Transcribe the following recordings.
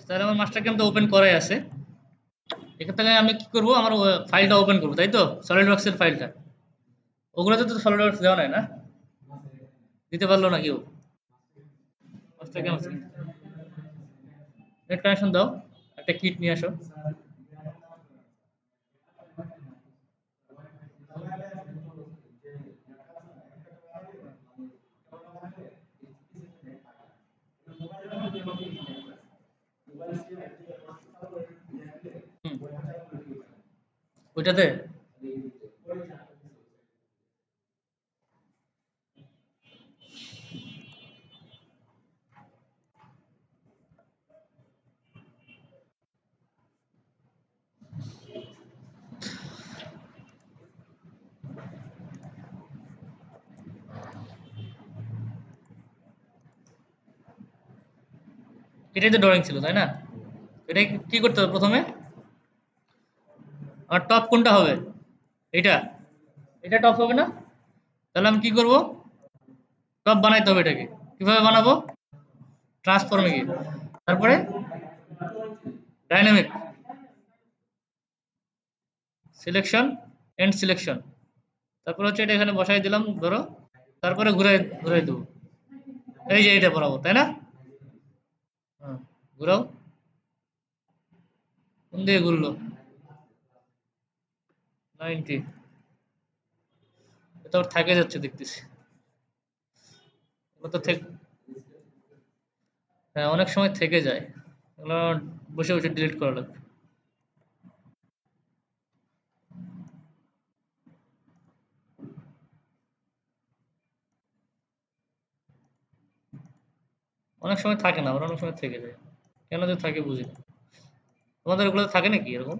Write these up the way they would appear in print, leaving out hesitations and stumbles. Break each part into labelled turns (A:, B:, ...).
A: তাহলে আমার master ক্যামটা open করাই আছে। এখান থেকে আমি কি করব, আমার ফাইলটা ওপেন করব, তাই তো সলিড ওয়ার্কসের ফাইলটা। ওগুলোতে তো সলিড ওয়ার্কস দেওয়া নাই না, দিতে পারলো না কেউ। মাস্টার ক্যাম আছে, নেট কানেকশন দাও, একটা কিট নিয়ে আসো। ওইটাতে এটাই তো ড্রয়িং ছিল তাই না? এটা কি করতে হবে প্রথমে? আর টপ কোনটা হবে? এটা, এটা টপ হবে না? তাহলে আমি কি করব, টপ বানাইতে হবে এটাকে। কিভাবে বানাবো? ট্রান্সফর্মে গিয়ে, তারপরে ডাইনামিক সিলেকশন, এন্ড সিলেকশন, তারপর হচ্ছে এটা এখানে বসাই দিলাম ধরো, তারপরে ঘুরাই ঘুরাই দেবো, এই যে এটা বরাবর, তাই না? হ্যাঁ, ঘুরাও। কোন দিকে ঘুরলো? 90। এটা আবার থাকে যাচ্ছে দেখতেছি। ওটা তো হ্যাঁ, অনেক সময় থেকে যায়। এগুলো বসে বসে ডিলিট করা লাগবে। অনেক সময় থাকে না, আবার অনেক সময় থেকে যায়। কেন যে থাকে বুঝি না। তোমাদের ওগুলো থাকে নাকি এরকম?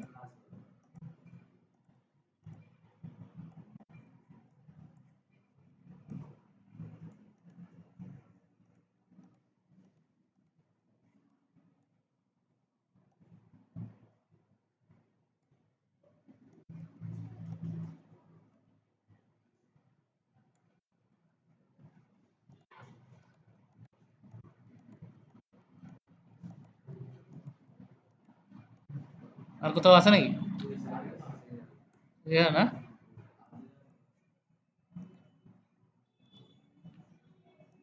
A: আর কোথাও আছে নাকি? ইয়া না।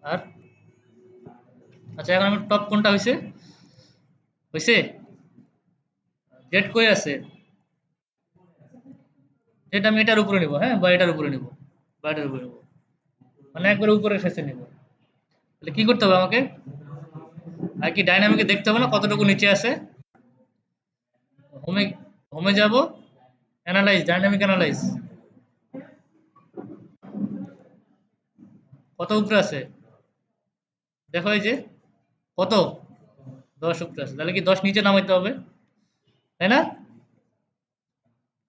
A: আর আচ্ছা, এখন আমার টপ কোনটা হয়েছে? হয়েছে? জেড কই আছে? যেটা আমি এটার উপরে নিব, হ্যাঁ, বা এটার উপরে নিব, বা এটার উপরে নিব, মানে একবার উপরে শেষে নিব। তাহলে কি করতে হবে আমাকে? আর কি ডাইনামিকে দেখতে হবে না কতটুকু নিচে আছে? হোমে, হোমে যাব, অ্যানালাইজ, ডাইনামিক অ্যানালাইজ, কত উপরে আছে দেখো, এই যে কত, 10 উপরে আছে, তাহলে কি 10 নিচে নামাইতে হবে, তাই না?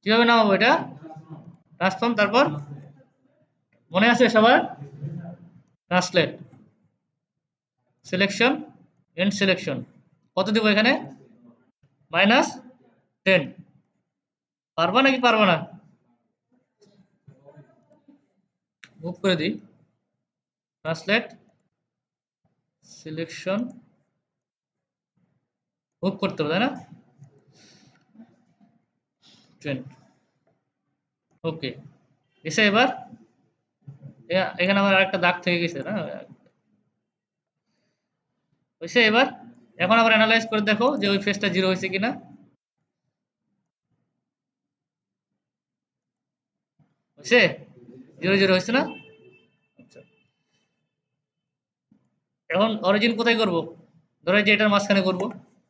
A: কিভাবে নামাবো এটা? ট্রান্সফর্ম, তারপর মনে আছে সবার? ট্রান্সলেট, সিলেকশন, এন্ড সিলেকশন, কত দিব এখানে? -10। পারবা নাকি পারবা না? মুভ করে দিই, ট্রান্সলেট, সিলেকশন, মুভ করতে হবে তাই না? 20। ওকে, এসে এবার এখানে আমার আরেকটা দাগ থেকে গেছে না, হয়েছে এবার। এখন আবার অ্যানালাইজ করে দেখো যে ওই ফেসটা 0 হয়েছে কিনা। হয়েছে, 0 0 হয়েছে না? আচ্ছা, এখন অরিজিন কোথায় করব? ধরো যে এটার মাঝখানে করব,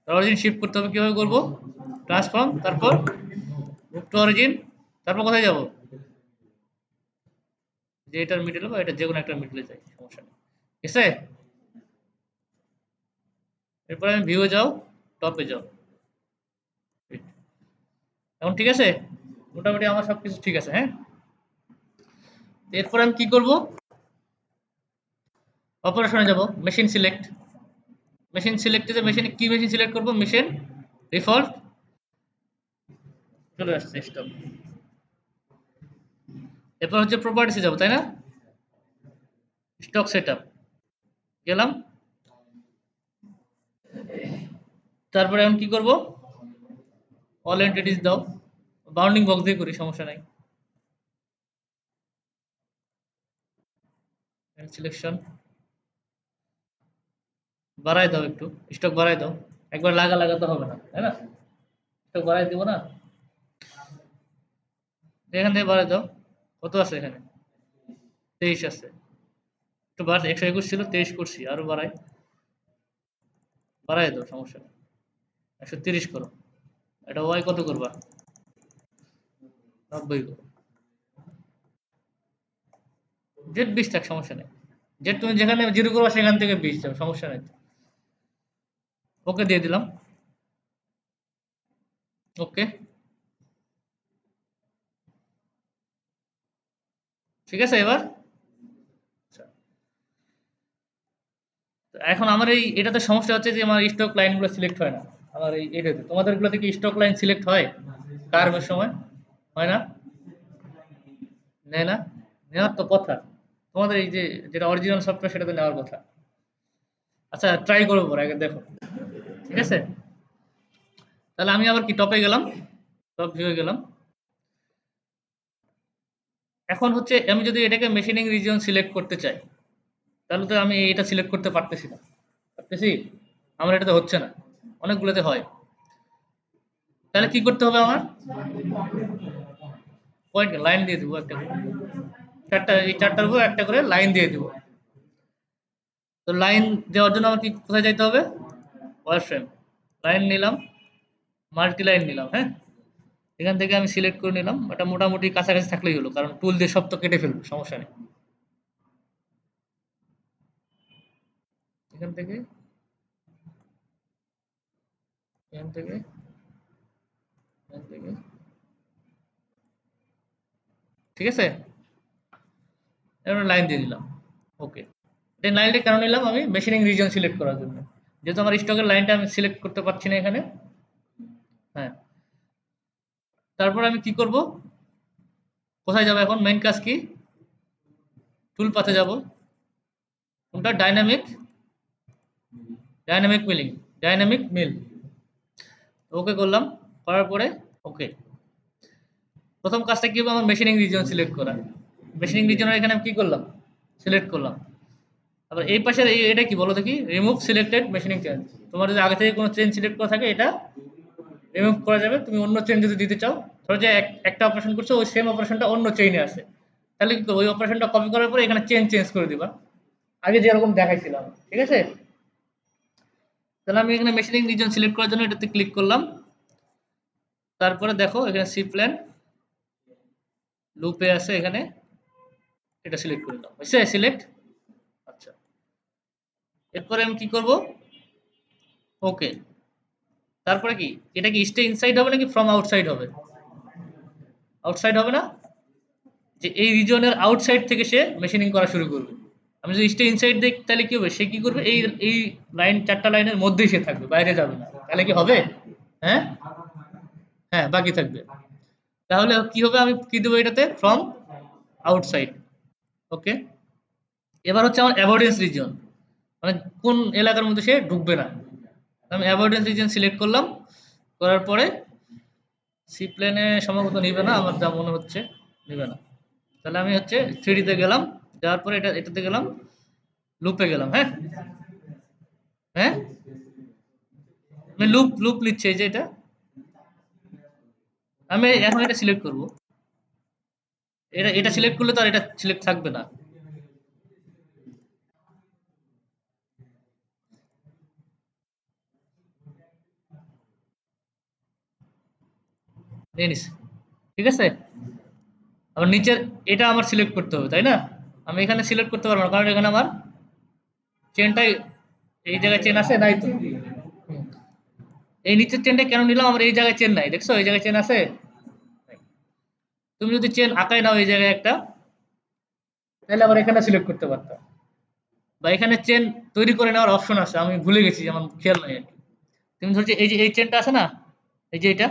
A: অরিজিন শিফট করতে হবে, কিভাবে করব? ট্রান্সফর্ম, তারপর মুভ টু অরিজিন, তারপর কোথায় যাব? যে এটার মিডলে বা এটা যে কোনো একটা মিডলে যাই, সমস্যা নেই। ঠিক আছে, এরপর আমি ভিউয়ে যাও, টপে যাও। এখন ঠিক আছে, মোটামুটি আমার সবকিছু ঠিক আছে, হ্যাঁ। এরপর আমি কি করব? অপারেশনে যাব, মেশিন সিলেক্ট, মেশিন সিলেক্টে যে মেশিনে কি মেশিন সিলেক্ট করব? মেশিন ডিফল্ট, চলে আসছে স্টপ। এরপর হচ্ছে প্রপার্টিসে যাব, তাই না? স্টক সেটআপ গেলাম, তারপরে এখন কি করব, অল এন্টিটিস দাও, বাউন্ডিং বক্স দিয়ে করি, সমস্যা নাই। সিলেকশন বাড়াই দাও, একটু স্টক বাড়াই দাও, একবার লাগাতে হবে না, তাই না? স্টক বাড়াই দিব না, এখান থেকে বাড়াই দাও। কত আছে এখানে? 23 আছে, একটু বাড়, 121 ছিল 23 করছি, আরো বাড়াই দাও, সমস্যা নেই। 130 করো। এটা ওয়াই কত করবা? 90 করো। জেড 20 থাক, সমস্যা নেই। জেড তুমি যেখানে জিরো করবা সেখান থেকে 20 যাবে, সমস্যা নেই। ওকে দিয়ে দিলাম। ওকে, ঠিক আছে এবার। আচ্ছা, তো এখন আমার এই এটাতে সমস্যা হচ্ছে যে আমার স্টক লাইনগুলো সিলেক্ট হয় না। আমার এই এটাতে, তোমাদের গুলোতে কি স্টক লাইন সিলেক্ট হয় কার্ভের সময়? হয় না? নেয় না? নেওয়ার তো কথা। তোমাদের এই যে যেটা অরিজিনাল সফটওয়্যার সেটাতে নেওয়ার কথা। আচ্ছা, ট্রাই করবো পরে, আগে দেখো। ঠিক আছে, তাহলে আমি আবার কি টপে গেলাম, টপ ভিউয়ে গেলাম। এখন হচ্ছে আমি যদি এটাকে মেশিনিং রিজিয়ন সিলেক্ট করতে চাই, তাহলে তো আমি এটা সিলেক্ট করতে পারতেছি না। পারতেছি? আমার এটাতে হচ্ছে না, অনেকগুলোতে হয়। তাহলে কি করতে হবে আমার? পয়েন্ট লাইন দিয়ে দিব একটা করে। চারটা, এই চারটার উপর একটা করে লাইন দিয়ে দিব। তো লাইন দেওয়ার জন্য আমার কি কোথায় যাইতে হবে? ওয়ার ফ্রেম, লাইন নিলাম, মাল্টি লাইন নিলাম, হ্যাঁ। এখান থেকে আমি সিলেক্ট করে নিলাম, এটা মোটামুটি কাছাকাছি থাকলেই হলো, কারণ টুল দিয়ে সব তো কেটে ফেলবো, সমস্যা নেই। এখান থেকে, এখান থেকে, এখান থেকে, ঠিক আছে, এবার লাইন দিয়ে দিলাম। ওকে, এই লাইনটা কেন নিলাম? আমি মেশিনিং রিজন সিলেক্ট করার জন্য, যেহেতু আমার স্টকের লাইনটা আমি সিলেক্ট করতে পারছি না এখানে। হ্যাঁ, তারপর আমি কি করব, কোথায় যাব এখন? মেইন কাজ কি? টুল পাথে যাব। কোনটা? ডাইনামিক, ডাইনামিক মিলিং, ডাইনামিক মিল। ওকে করলাম, করার পরে ওকে। প্রথম কাজটা কি হবে? আমার মেশিনিং রিজন সিলেক্ট করা। মেশিনিং রিজনের এখানে আমি কি করলাম? সিলেক্ট করলাম। আবার এই পাশের এটা কি বলো দেখি? Remove selected machining change. তোমার যদি আগে থেকে কোনো চেঞ্জ সিলেক্ট করা থাকে, এটা রিমুভ করা যাবে। তুমি অন্য চেঞ্জ যদি দিতে চাও, ধরো যে একটা অপারেশন করছো, ওই সেম অপারেশনটা অন্য চেইনে আছে, তাহলে কি করবো? ওই অপারেশনটা কপি করার পরে এখানে চেঞ্জ চেঞ্জ করে দিবা, আগে যেরকম দেখাইছিলাম। ঠিক আছে, তাহলে আমি এখানে মেশিনিং রিজন সিলেক্ট করার জন্য এটাতে ক্লিক করলাম। তারপরে দেখো এখানে সি প্ল্যান লুপে আছে, এখানে এটা সিলেক্ট করে দাও, হয়েছে সিলেক্ট। আচ্ছা, এরপরে আমি কি করব? ওকে, তারপরে কি, এটা কি স্টে ইনসাইড হবে নাকি ফ্রম আউটসাইড হবে? আউটসাইড হবে না? যে এই রিজনের আউটসাইড থেকে সে মেশিনিং করা শুরু করবে। আমি যদি স্টে ইনসাইড দিই তাহলে কি হবে? সে কি করবে? এই লাইন, চারটা লাইনের মধ্যেই সে থাকবে, বাইরে যাবে না। তাহলে কি হবে? হ্যাঁ, হ্যাঁ, বাকি থাকবে। তাহলে কি হবে? আমি কি দেবো এটাতে? From outside. ওকে, এবার হচ্ছে আমার অ্যাভয়েডেন্স রিজন, মানে কোন এলাকার মধ্যে সে ঢুকবে না। আমি অ্যাভয়েডেন্স রিজন সিলেক্ট করলাম, করার পরে সি প্লেনে সম্ভবত নিবে না, আমার যা মনে হচ্ছে নিবে না। তাহলে আমি হচ্ছে 3D তে গেলাম, যাওয়ার পরে এটাতে গেলাম, লুপে গেলাম, হ্যাঁ। হ্যাঁ, আমি লুপ লুপ নিচ্ছে, এই যে এটা, আমি এখন এটা সিলেক্ট করব। এটা সিলেক্ট করলে তো আর এটা সিলেক্ট থাকবে না। নিয়ে নিস, ঠিক আছে। আবার নিচের এটা আমার সিলেক্ট করতে হবে, তাই না? আমি এখানে সিলেক্ট করতে পারবো না, কারণ এখানে আমার চেনটাই, এই জায়গায় চেন আছে নাই তো। হুম। এই নিচের চেনটা কেন নিলাম? আমার এই জায়গায় চেন নাই, দেখছো? এই জায়গায় চেন আছে। তুমি যদি চেন আঁকায় নাও এই জায়গায় একটা, তাহলে আবার এখানে সিলেক্ট করতে পারতাম, বা এখানে চেন তৈরি করে নেওয়ার অপশন আছে, আমি ভুলে গেছি, আমার খেয়াল নাই আর কি। তুমি ধরছো এই যে এই চেনটা আছে না, এই যে এটা,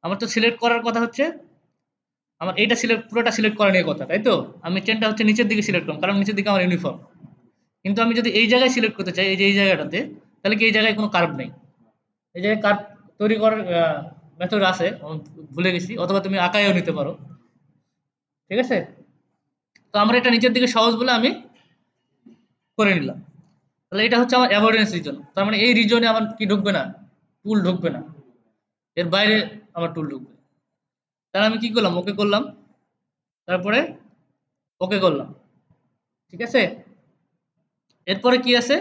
A: আমার তো সিলেক্ট করার কথা হচ্ছে, আমার এইটা সিলেক্ট, পুরোটা সিলেক্ট করা নিয়ে কথা, তাই তো? আমি চেনটা হচ্ছে নিচের দিকে সিলেক্ট করলাম, কারণ নিচের দিকে আমার ইউনিফর্ম। কিন্তু আমি যদি এই জায়গায় সিলেক্ট করতে চাই, এই যে এই জায়গাটাতে, তাহলে কি এই জায়গায় কোনো কার্ভ নেই, এই যে কার্ভ তৈরি করার মেথড আছে, ভুলে গেছি, অথবা তুমি আঁকায়ও নিতে পারো। ঠিক আছে, তো আমরা এটা নিচের দিকে সহজ বলে আমি করে নিলাম। তাহলে এটা হচ্ছে আমার অ্যাভয়েডেন্স রিজন, তার মানে এই রিজনে আমার কি ঢুকবে না, টুল ঢুকবে না, এর বাইরে আমার টুল ঢুকবে। তাহলে আমি কি করলাম, ওকে করলাম, তারপরে ওকে করলাম। ঠিক আছে, এরপরে কি আছে,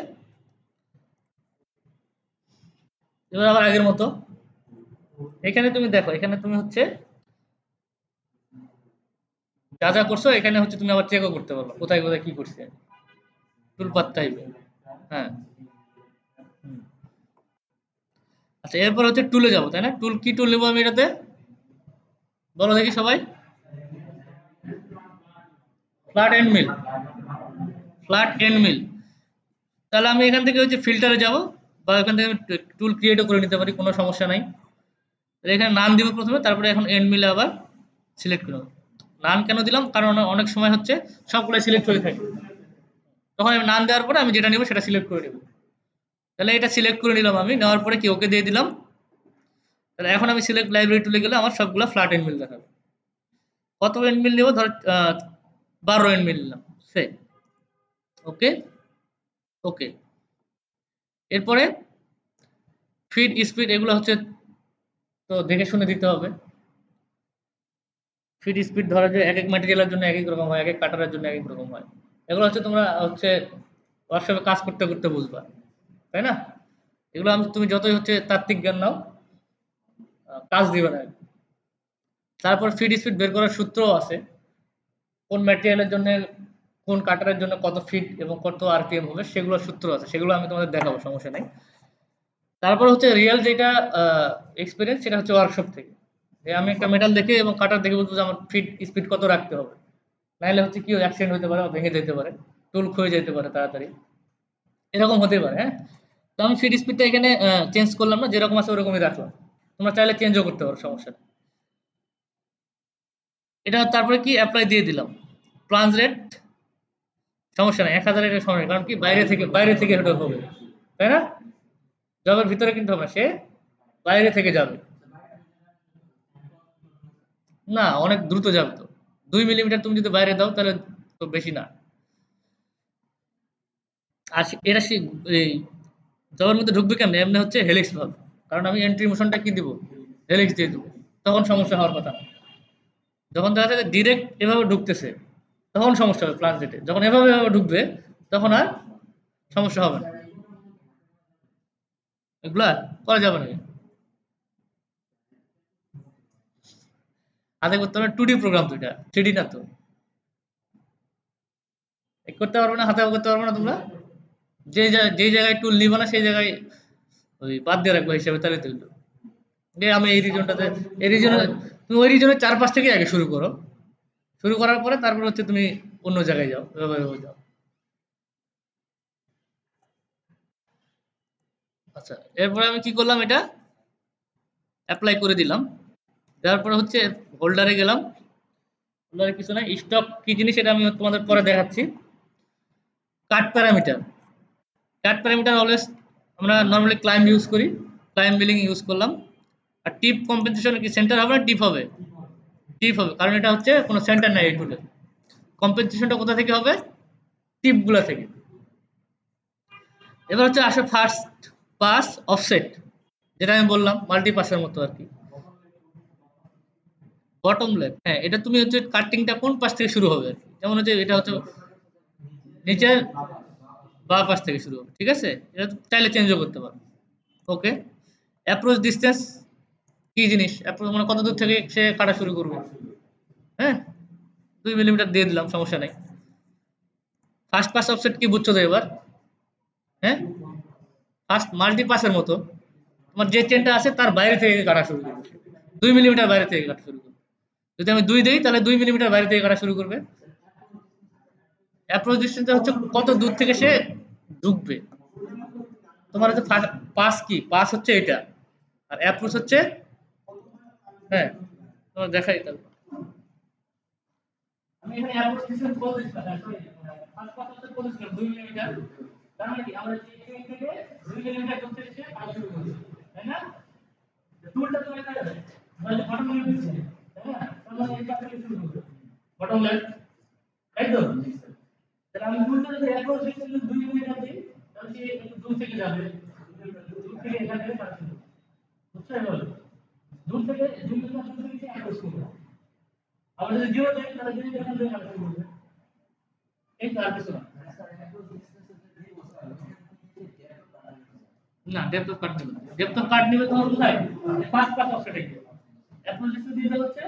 A: এবার আবার আগের মতো এখানে তুমি দেখো, এখানে তুমি হচ্ছে যা যা করছো এখানে হচ্ছে তুমি আবার চেকও করতে পারবে কোথায় কোথায় কি করছে, টুল পাত টাইপের। হ্যাঁ, হুম। আচ্ছা, এরপর হচ্ছে টুলে যাবো, তাই না? টুল কি টুল নেবো আমি এটাতে, বলো দেখি সবাই। Flat end mill, flat end mill. তাহলে আমি এখান থেকে হচ্ছে ফিল্টারে যাব, বা এখান থেকে টুল ক্রিয়েটও করে নিতে পারি, কোনো সমস্যা নাই। তাহলে এখানে নাম দিব প্রথমে, তারপরে এখন এন্ড মিলে আবার সিলেক্ট করব। নাম কেন দিলাম, কারণ অনেক সময় হচ্ছে সবগুলো সিলেক্ট হয়ে থাকে, তখন আমি নাম দেওয়ার পরে আমি যেটা নিব সেটা সিলেক্ট করে নেব। তাহলে এটা সিলেক্ট করে নিলাম আমি, নেওয়ার পরে কি ওকে দিয়ে দিলাম। তাহলে এখন আমি সিলেক্ট লাইব্রেরি টুলে গেলে আমার সবগুলো ফ্ল্যাট এন্ড মিল দেখাবে। কত এন্ড মিল নেব, ধর 12 এন্ড মিল নিলাম, সে ওকে, ওকে। এরপরে ফিড স্পিড এগুলো হচ্ছে তো দেখে শুনে দিতে হবে। ফিড স্পিড ধরো যে এক এক ম্যাটেরিয়ালের জন্য এক এক রকম হয়, এক এক কাটারের জন্য এক এক রকম হয়। এগুলো হচ্ছে তোমরা হচ্ছে ওয়ার্কশপে কাজ করতে করতে বুঝবা, তাই না? এগুলো আমি তুমি যতই হচ্ছে তাত্ত্বিক জ্ঞান নাও, কাজ দিবে না। তারপর ফিড স্পিড বের করার সূত্রও আছে, কোন ম্যাটেরিয়ালের জন্য কোন কাটারের জন্য কত ফিট এবং কত আরপিএম হবে সেগুলোর সূত্র আছে, সেগুলো আমি তোমাদের দেখাবো, সমস্যা নাই। তারপর হচ্ছে রিয়েল যেটা এক্সপিরিয়েন্স, সেটা হচ্ছে ওয়ার্কশপ থেকে, যে আমি একটা মেটাল দেখে এবং কাটার দেখে বলবো যে আমার ফিট স্পিড কত রাখতে হবে, নাহলে হচ্ছে কি অ্যাক্সিডেন্ট হতে পারে বা ভেঙে যেতে পারে, টুল ক্ষয়ে যেতে পারে তাড়াতাড়ি, এরকম হতে পারে। হ্যাঁ, তো আমি ফিড স্পিডটা এখানে চেঞ্জ করলাম না, যেরকম আছে ওরকমই রাখলাম, তোমরা চাইলে চেঞ্জও করতে পারো, সমস্যা নেই। এটা তারপরে কি অ্যাপ্লাই দিয়ে দিলাম, প্লাঞ্জ রেট সমস্যা নাই, 1000 এটা সমস্যা নেই, কারণ কি বাইরে থেকে এটা হবে, তাই না? জবের ভিতরে কিন্তু হবে না, সে বাইরে থেকে যাবে। না, অনেক দ্রুত যাবে তো, 2 মিলিমিটার তুমি যদি বাইরে দাও তাহলে তো বেশি না। আর এটা এই জবের মধ্যে ঢুকবে কেমনে, এমনি হচ্ছে হেলিক্স ভাবে, কারণ আমি এন্ট্রি মোশনটা কি দিব, হেলিক্স দিয়ে দেবো, তখন সমস্যা হওয়ার কথা না। যখন দেখা যাচ্ছে ডিরেক্ট এভাবে ঢুকতেছে তখন সমস্যা হবে প্লাস ডেটে, যখন এভাবে এভাবে ঢুকবে তখন আর সমস্যা হবে না। এগুলা করা যাবে না, হাতে করতে হবে 2D প্রোগ্রাম, তো এটা 3D না তো, করতে পারবে না, হাতে করতে পারবে না তোমরা। যেই জায়গায় টুল নিবা না সেই জায়গায় ওই বাদ দিয়ে রাখবো হিসাবে, তাহলে তো হইলো। যে আমি এই রিজনটাতে, এই রিজনে তুমি ওই রিজনের চারপাশ থেকে আগে শুরু করো, শুরু করার পরে তারপর হচ্ছে তুমি অন্য জায়গায় যাও, এভাবে এভাবে যাও। আচ্ছা, এরপরে আমি কি করলাম, এটা অ্যাপ্লাই করে দিলাম, দেওয়ার পরে হচ্ছে হোল্ডারে গেলাম। হোল্ডারে কিছু না, স্টক কি জিনিস এটা আমি তোমাদের পরে দেখাচ্ছি। কাট প্যারামিটার, কাট প্যারামিটার অলওয়েজ আমরা নরমালি ক্লাইম্ব ইউজ করি, ক্লাইম্ব মিলিং ইউজ করলাম। আর টিপ কম্পেনসেশন কি সেন্টার হবে না টিপ হবে, টিপ হবে, কারণ এটা হচ্ছে কোনো সেন্টার নাই এই টুলে। কম্পেনসেশনটা কোথা থেকে হবে, টিপ গুলা থেকে। এবার হচ্ছে আসে ফার্স্ট পাস অফসেট, যেটা আমি বললাম মাল্টি পাসের মতো আর কি। বটম লেফট, হ্যাঁ, এটা তুমি হচ্ছে কাটিংটা কোন পাশ থেকে শুরু হবে আর কি। যেমন হচ্ছে এটা হচ্ছে নিচের বাঁ পাশ থেকে শুরু হবে, ঠিক আছে? এটা চাইলে চেঞ্জও করতে পারো। ওকে। অ্যাপ্রোচ ডিসটেন্স কি জিনিস, অ্যাপ্রোচ মানে কত দূর থেকে সে কাটা শুরু করবে। হ্যাঁ, 2 মিলিমিটার দিয়ে দিলাম, সমস্যা নাই। ফার্স্ট পাস অফসেট কি বুঝছো তো এবার? হ্যাঁ, ফার্স্ট মাল্টি পাসের মতো, তোমার যে চেনটা আছে তার বাইরে থেকে কাটা শুরু করবে, 2 মিলিমিটার বাইরে থেকে কাটা শুরু করবে। যদি আমি 2 দিই তাহলে 2 মিলিমিটার বাইরে থেকে কাটা শুরু করবে। অ্যাপ্রোচ ডিসটেন্সটা হচ্ছে কত দূর থেকে সে ঢুকবে। তোমার হচ্ছে পাস কি, পাস হচ্ছে এটা, আর অ্যাপ্রোচ হচ্ছে, হ্যাঁ, তোমার দেখাই তাহলে। আমি এখানে অ্যাপ্রোচ ডিসটেন্স বলে দিচ্ছিলাম, সরি, ফার্স্ট পাস হচ্ছে বলেছিলাম 2 মিলিমিটার, তার মানে কি আমরা যে এখান থেকে 2 মিলিমিটার দূর থেকে সে কাটা শুরু করবে, তাই না? টুলটা তো এটা মানে বটম লেফট দিচ্ছি, তাই না? তাহলে এই কাজটা শুরু করব বটম লেফট, তাই তো? তাহলে আমি টুলটা যদি অ্যাপ্রোচ ডিসটেন্স 2 মিলিমিটার দিই তাহলে সে একটু দূর থেকে যাবে, দূর থেকে এখান থেকে কাজ শুরু করবে, বুঝছো? এবার দূর থেকে 2 মিলিমিটার দূর থেকে সে অ্যাপ্রোচ করবে। আবার যদি জিরো দেয় তাহলে জিরো এখান থেকে কাজ শুরু করবে, এই তো আর কিছু না। না ডেপথ অফ কাট নেবে না, ডেপথ অফ কাট নেবে তোমার কোথায়? ফার্স্ট পাস অফসেটে গিয়ে অ্যাপ্রোচ ডিসটেন্স দিতে হচ্ছে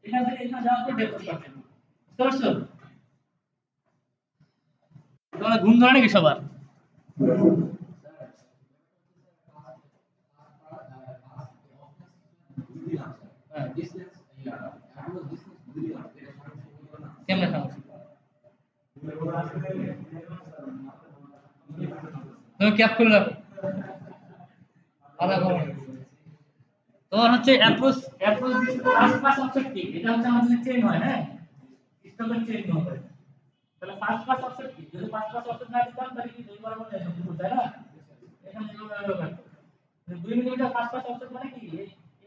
A: এখান থেকে এখানে যাওয়ার পর ডেপথ অফ কাট নেবে, বুঝতে পারছো? তোমার ঘুম ধরে নাকি সবার? হ্যাঁ কেমনে সমস্যা? তুমি ক্যাপ করে রাখো, আধা ঘন্টা। তোমার হচ্ছে approach approach first pass offset কি? এটা হচ্ছে আমাদের চেইন হয়, হ্যাঁ স্টকের চেইন হবে। তাহলে ফার্স্ট পাস অফসেট কি? যদি ফার্স্ট পাস অফসেট না দিতাম তাহলে কি দুই বরাবর যাইতো কিন্তু, তাই না? এখানে এভাবে কাটতো। 2 মিলিমিটার ফার্স্ট পাস অফসেট মানে কি?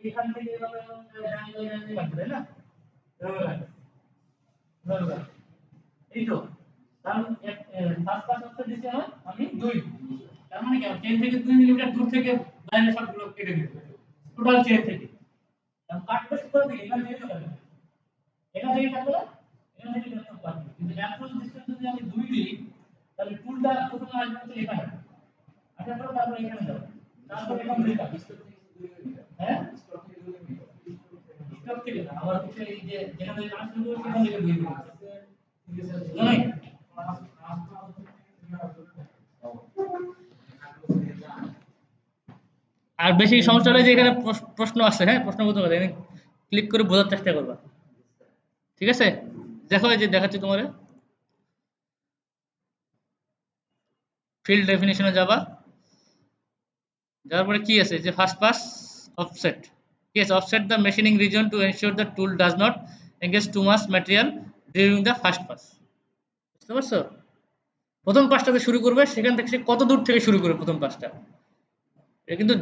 A: এইখান থেকে এভাবে ডান কাটবে, তাই না? এভাবে কাটবে, এভাবে কাটবে। এই তো কারণ ফার্স্ট পাস অফসেট দিছি আমি 2, তার মানে কি চেইন থেকে 2 মিলিমিটার দূর থেকে লাইনের সবগুলো কেটে দিতে হবে টোটাল চেইন থেকে। কাটবে করে দিই এখানে দিয়ে দেবে, এখান থেকে কাটবে, এখান থেকে ডেপথ কাটবে, কিন্তু অ্যাপ্রোচ ডিসটেন্স যদি আমি 2 দিই তাহলে টুলটা প্রথমে আসবে হচ্ছে এখানে, আসার পর তারপর এখানে যাবে, তারপর এখান থেকে কাটবে। হ্যাঁ স্টক থেকে না, আবার হচ্ছে এই যে যেখান থেকে কাজ শুরু করবে সেখান থেকে 2 দিবে, বুঝলে? আর বেশি সমস্যা হলে যে এখানে প্রশ্ন আছে, হ্যাঁ প্রশ্ন করতে পারে, ক্লিক করে বোঝার চেষ্টা করবা, ঠিক আছে? দেখো এই যে দেখাচ্ছি তোমার ফিল্ড ডেফিনিশনে যাবা, যাওয়ার পরে কি আছে যে ফার্স্ট পাস অফসেট, কি আছে? Offset the machining reason to ensure the tool does not engage too much material during the first pass, বুঝতে পারছো? প্রথম পাসটাতে শুরু করবে সেখান থেকে সে কত দূর থেকে শুরু করবে প্রথম পাসটা, এটা কিন্তু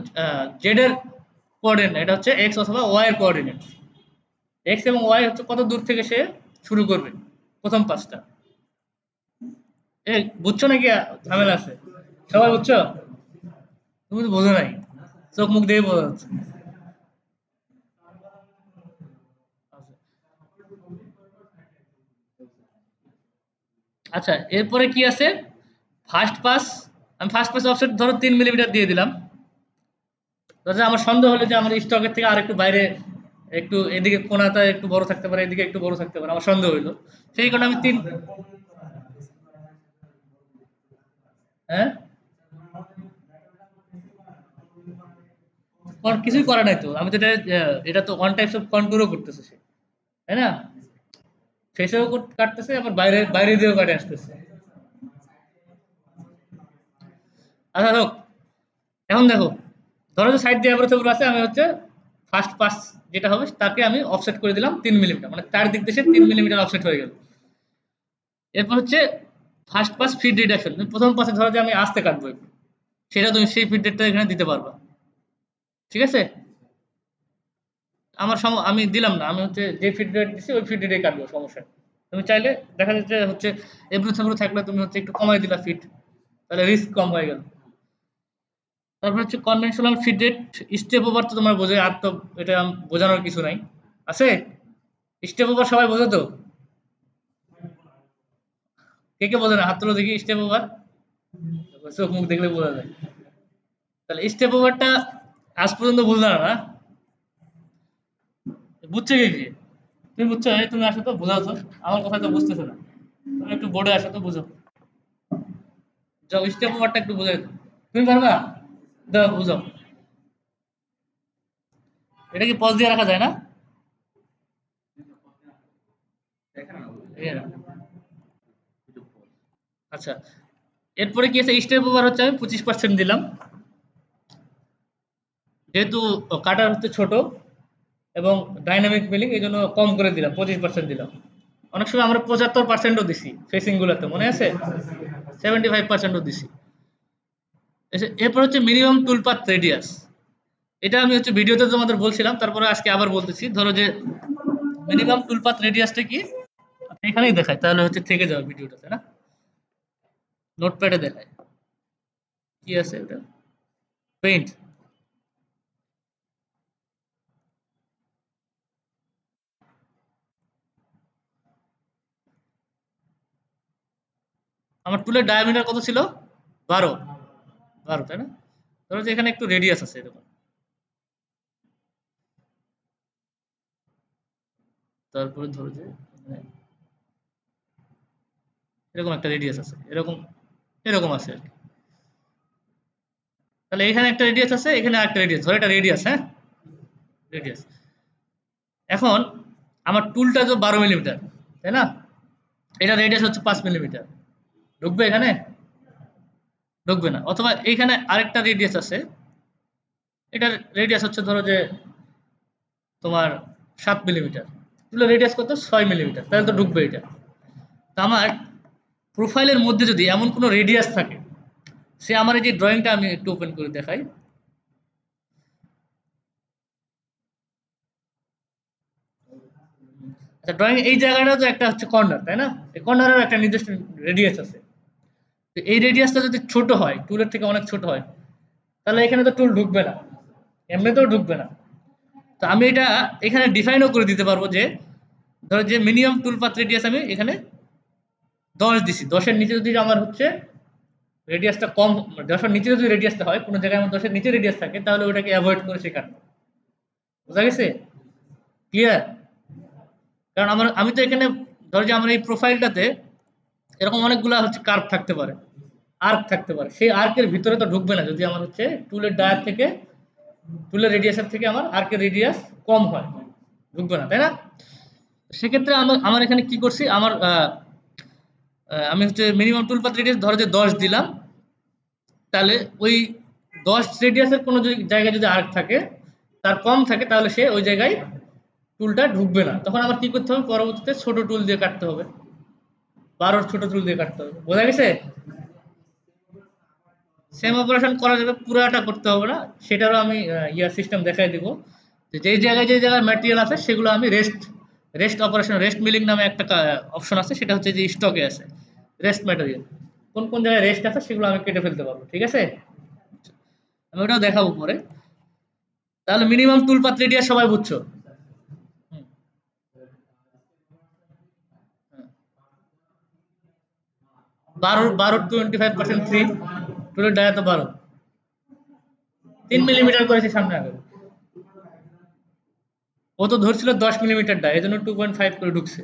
A: জেড এর কোঅর্ডিনেট, এটা হচ্ছে এক্স অথবা ওয়াই এর কোঅর্ডিনেট, এক্স এবং ওয়াই হচ্ছে কত দূর থেকে সে শুরু করবে প্রথম পাসটা। এই বুঝছো নাকি ঝামেলা আছে? সবাই বুঝছো? তুমি তো বোঝো নাই, চোখ মুখ দিয়ে বোঝা যাচ্ছে। আচ্ছা এরপরে কি আছে? ফার্স্ট পাস, আমি ফার্স্ট পাস অফসেট ধরো 3 মিলিমিটার দিয়ে দিলাম, ধরো আমার সন্দেহ হলো যে আমার স্টকের থেকে আর একটু বাইরে, একটু এদিকে কোনাটা একটু বড় থাকতে পারে, এদিকে একটু বড় থাকতে পারে, আমার সন্দেহ হইলো, সেই কারণে আমি তিন। হ্যাঁ কিছুই করে নাই তো, আমি তো এটা এটা তো ওয়ান টাইপস অফ কন্ট্রোলও করতেছে সে, তাই না? ফেসেও কাটতেছে আবার বাইরে বাইরে দিয়েও কাটে আসতেছে। আচ্ছা হোক, এখন দেখো, ধরো যে সাইড দিয়ে অ্যাপ্রোচেবল আছে, আমি হচ্ছে ফার্স্ট পাস যেটা হবে তাকে আমি অফসেট করে দিলাম 3 মিলিমিটার, মানে তার দিক দিয়ে 3 মিলিমিটার অফসেট হয়ে গেল। এরপর হচ্ছে ফার্স্ট পাস ফিড রিডাকশন, প্রথম পাসে ধরো যে আমি আস্তে কাটবো একটু, সেটা তুমি সেই ফিড রেটটা এখানে দিতে পারবা, ঠিক আছে? আমার আমি দিলাম না, আমি হচ্ছে যে ফিড রেট দিছি ওই ফিড রেটে কাটবো, সমস্যা নেই। তুমি চাইলে দেখা যাচ্ছে হচ্ছে এবড়ো থেবড়ো থাকলে তুমি হচ্ছে একটু কমাই দিলা ফিট, তাহলে রিস্ক কম হয়ে গেল। তারপর হচ্ছে conventional feed rate, step over তো তোমার বোঝে, আর তো এটা বোঝানোর কিছু নাই, আছে? স্টেপ ওভার সবাই বোঝে তো? কে কে বোঝে না হাত তুলো দেখি, স্টেপ ওভার, চোখ মুখ দেখলে বোঝা যায়। তাহলে স্টেপ ওভারটা আজ পর্যন্ত বুঝলাম না, বুঝছে কে কে? তুমি বুঝছো? এই তুমি আসো তো বোঝাও তো, আমার কথা তো বুঝতেছো না, তুমি একটু বোর্ডে আসো তো বুঝো, যাও স্টেপ ওভারটা একটু বুঝাই দাও। তুমি পারবা? দাও বুঝাও। এটা কি পজ দিয়ে রাখা যায় না? এই না। আচ্ছা এরপরে কি আছে? স্টেপ ওভার হচ্ছে আমি 25% দিলাম, যেহেতু কাটার হচ্ছে ছোট এবং ডাইনামিক মিলিং এই জন্য কম করে দিলাম, 25% দিলাম। অনেক সময় আমরা 75%ও দিছি ফেসিং গুলোতে, মনে আছে? 75%ও দিছি। এরপর হচ্ছে মিনিমাম টুল পাথ রেডিয়াস, এটা আমি হচ্ছে ভিডিওতে তোমাদের বলছিলাম, তারপরে আজকে আবার বলতেছি। ধরো যে মিনিমাম টুলপাথ রেডিয়াসটা কি এখানেই দেখায়, তাহলে হচ্ছে থেকে যাবে ভিডিওটাতে না, নোটপ্যাডে দেখায় কি আছে ওটা, পেইন্ট। আমার টুলের ডায়ামিটার কত ছিল? 12, 12 তাই না? ধরো যে এখানে একটু রেডিয়াস আছে এরকম, তারপরে ধরো যে মানে এরকম একটা রেডিয়াস আছে, এরকম এরকম আছে আর কি। তাহলে এখানে একটা রেডিয়াস আছে, এখানে আরেকটা রেডিয়াস, ধরো এটা রেডিয়াস, হ্যাঁ রেডিয়াস। এখন আমার টুলটা তো 12 মিলিমিটার, তাই না? এটা রেডিয়াস হচ্ছে 5 মিলিমিটার, ঢুকবে এখানে? ঢুকবে না। অথবা এইখানে আরেকটা রেডিয়াস আছে, এটার রেডিয়াস হচ্ছে ধরো যে তোমার 7 মিলিমিটার, টুলের রেডিয়াস কত? 6 মিলিমিটার, তাহলে তো ঢুকবে এটা। তো আমার প্রোফাইলের মধ্যে যদি এমন কোনো রেডিয়াস থাকে, সে আমার এই যে ড্রয়িংটা আমি একটু ওপেন করে দেখাই। আচ্ছা, ড্রয়িং এই জায়গাটা তো একটা হচ্ছে কর্নার, তাই না? এই কর্নারের একটা নির্দিষ্ট রেডিয়াস আছে। তো এই রেডিয়াসটা যদি ছোট হয়, টুলের থেকে অনেক ছোট হয়, তাহলে এখানে তো টুল ঢুকবে না, এমনিতেও ঢুকবে না। তো আমি এটা এখানে ডিফাইনও করে দিতে পারবো যে ধরো যে মিনিমাম টুল পাথ রেডিয়াস আমি এখানে 10 দিছি, 10-এর নিচে যদি আমার হচ্ছে রেডিয়াসটা কম, 10-এর নিচে যদি রেডিয়াসটা হয়, কোনো জায়গায় আমার 10-এর নিচে রেডিয়াস থাকে, তাহলে ওটাকে অ্যাভয়েড করে সে কাটবে। বোঝা গেছে? ক্লিয়ার? কারণ আমি তো এখানে ধরো যে আমার এই প্রোফাইলটাতে এরকম অনেকগুলা হচ্ছে কার্ভ থাকতে পারে, আর্ক থাকতে পারে, সেই আর্কের ভিতরে তো ঢুকবে না যদি আমার হচ্ছে টুলের ডায়ার থেকে, টুলের রেডিয়াসের থেকে আমার আর্কের রেডিয়াস কম হয়, ঢুকবে না, তাই না? সেক্ষেত্রে আমার আমার এখানে কি করছি, আমার আমি হচ্ছে মিনিমাম টুল পাথ রেডিয়াস ধরো যে 10 দিলাম, তাহলে ওই 10 রেডিয়াসের কোনো যদি জায়গায় যদি আর্ক থাকে, তার কম থাকে, তাহলে সে ওই জায়গায় টুলটা ঢুকবে না। তখন আমার কি করতে হবে, পরবর্তীতে ছোট টুল দিয়ে কাটতে হবে, 12 ছোট টুল দিয়ে কাটতে হবে। বোঝা গেছে? সেম অপারেশন করা যাবে, পুরাটা করতে হবে না, সেটারও আমি ইয়ার সিস্টেম দেখাই দিব। যে যেই জায়গায় ম্যাটেরিয়াল আছে সেগুলো আমি rest, rest operation, rest milling নামে একটা অপশন আছে, সেটা হচ্ছে যে স্টকে আছে রেস্ট ম্যাটেরিয়াল, কোন কোন জায়গায় রেস্ট আছে সেগুলো আমি কেটে ফেলতে পারবো। ঠিক আছে, আমি ওটাও দেখাবো পরে। তাহলে মিনিমাম টুল পাথ রেডিয়াস সবাই বুঝছো? হুম, হ্যাঁ। 12 25% থ্রি, টুলের ডায়া তো 12, 3 মিলিমিটার করেছে সামনে আগে। ও তো ধরছিল 10 মিলিমিটার ডায়া, এই জন্য 2.5 করে ঢুকছে।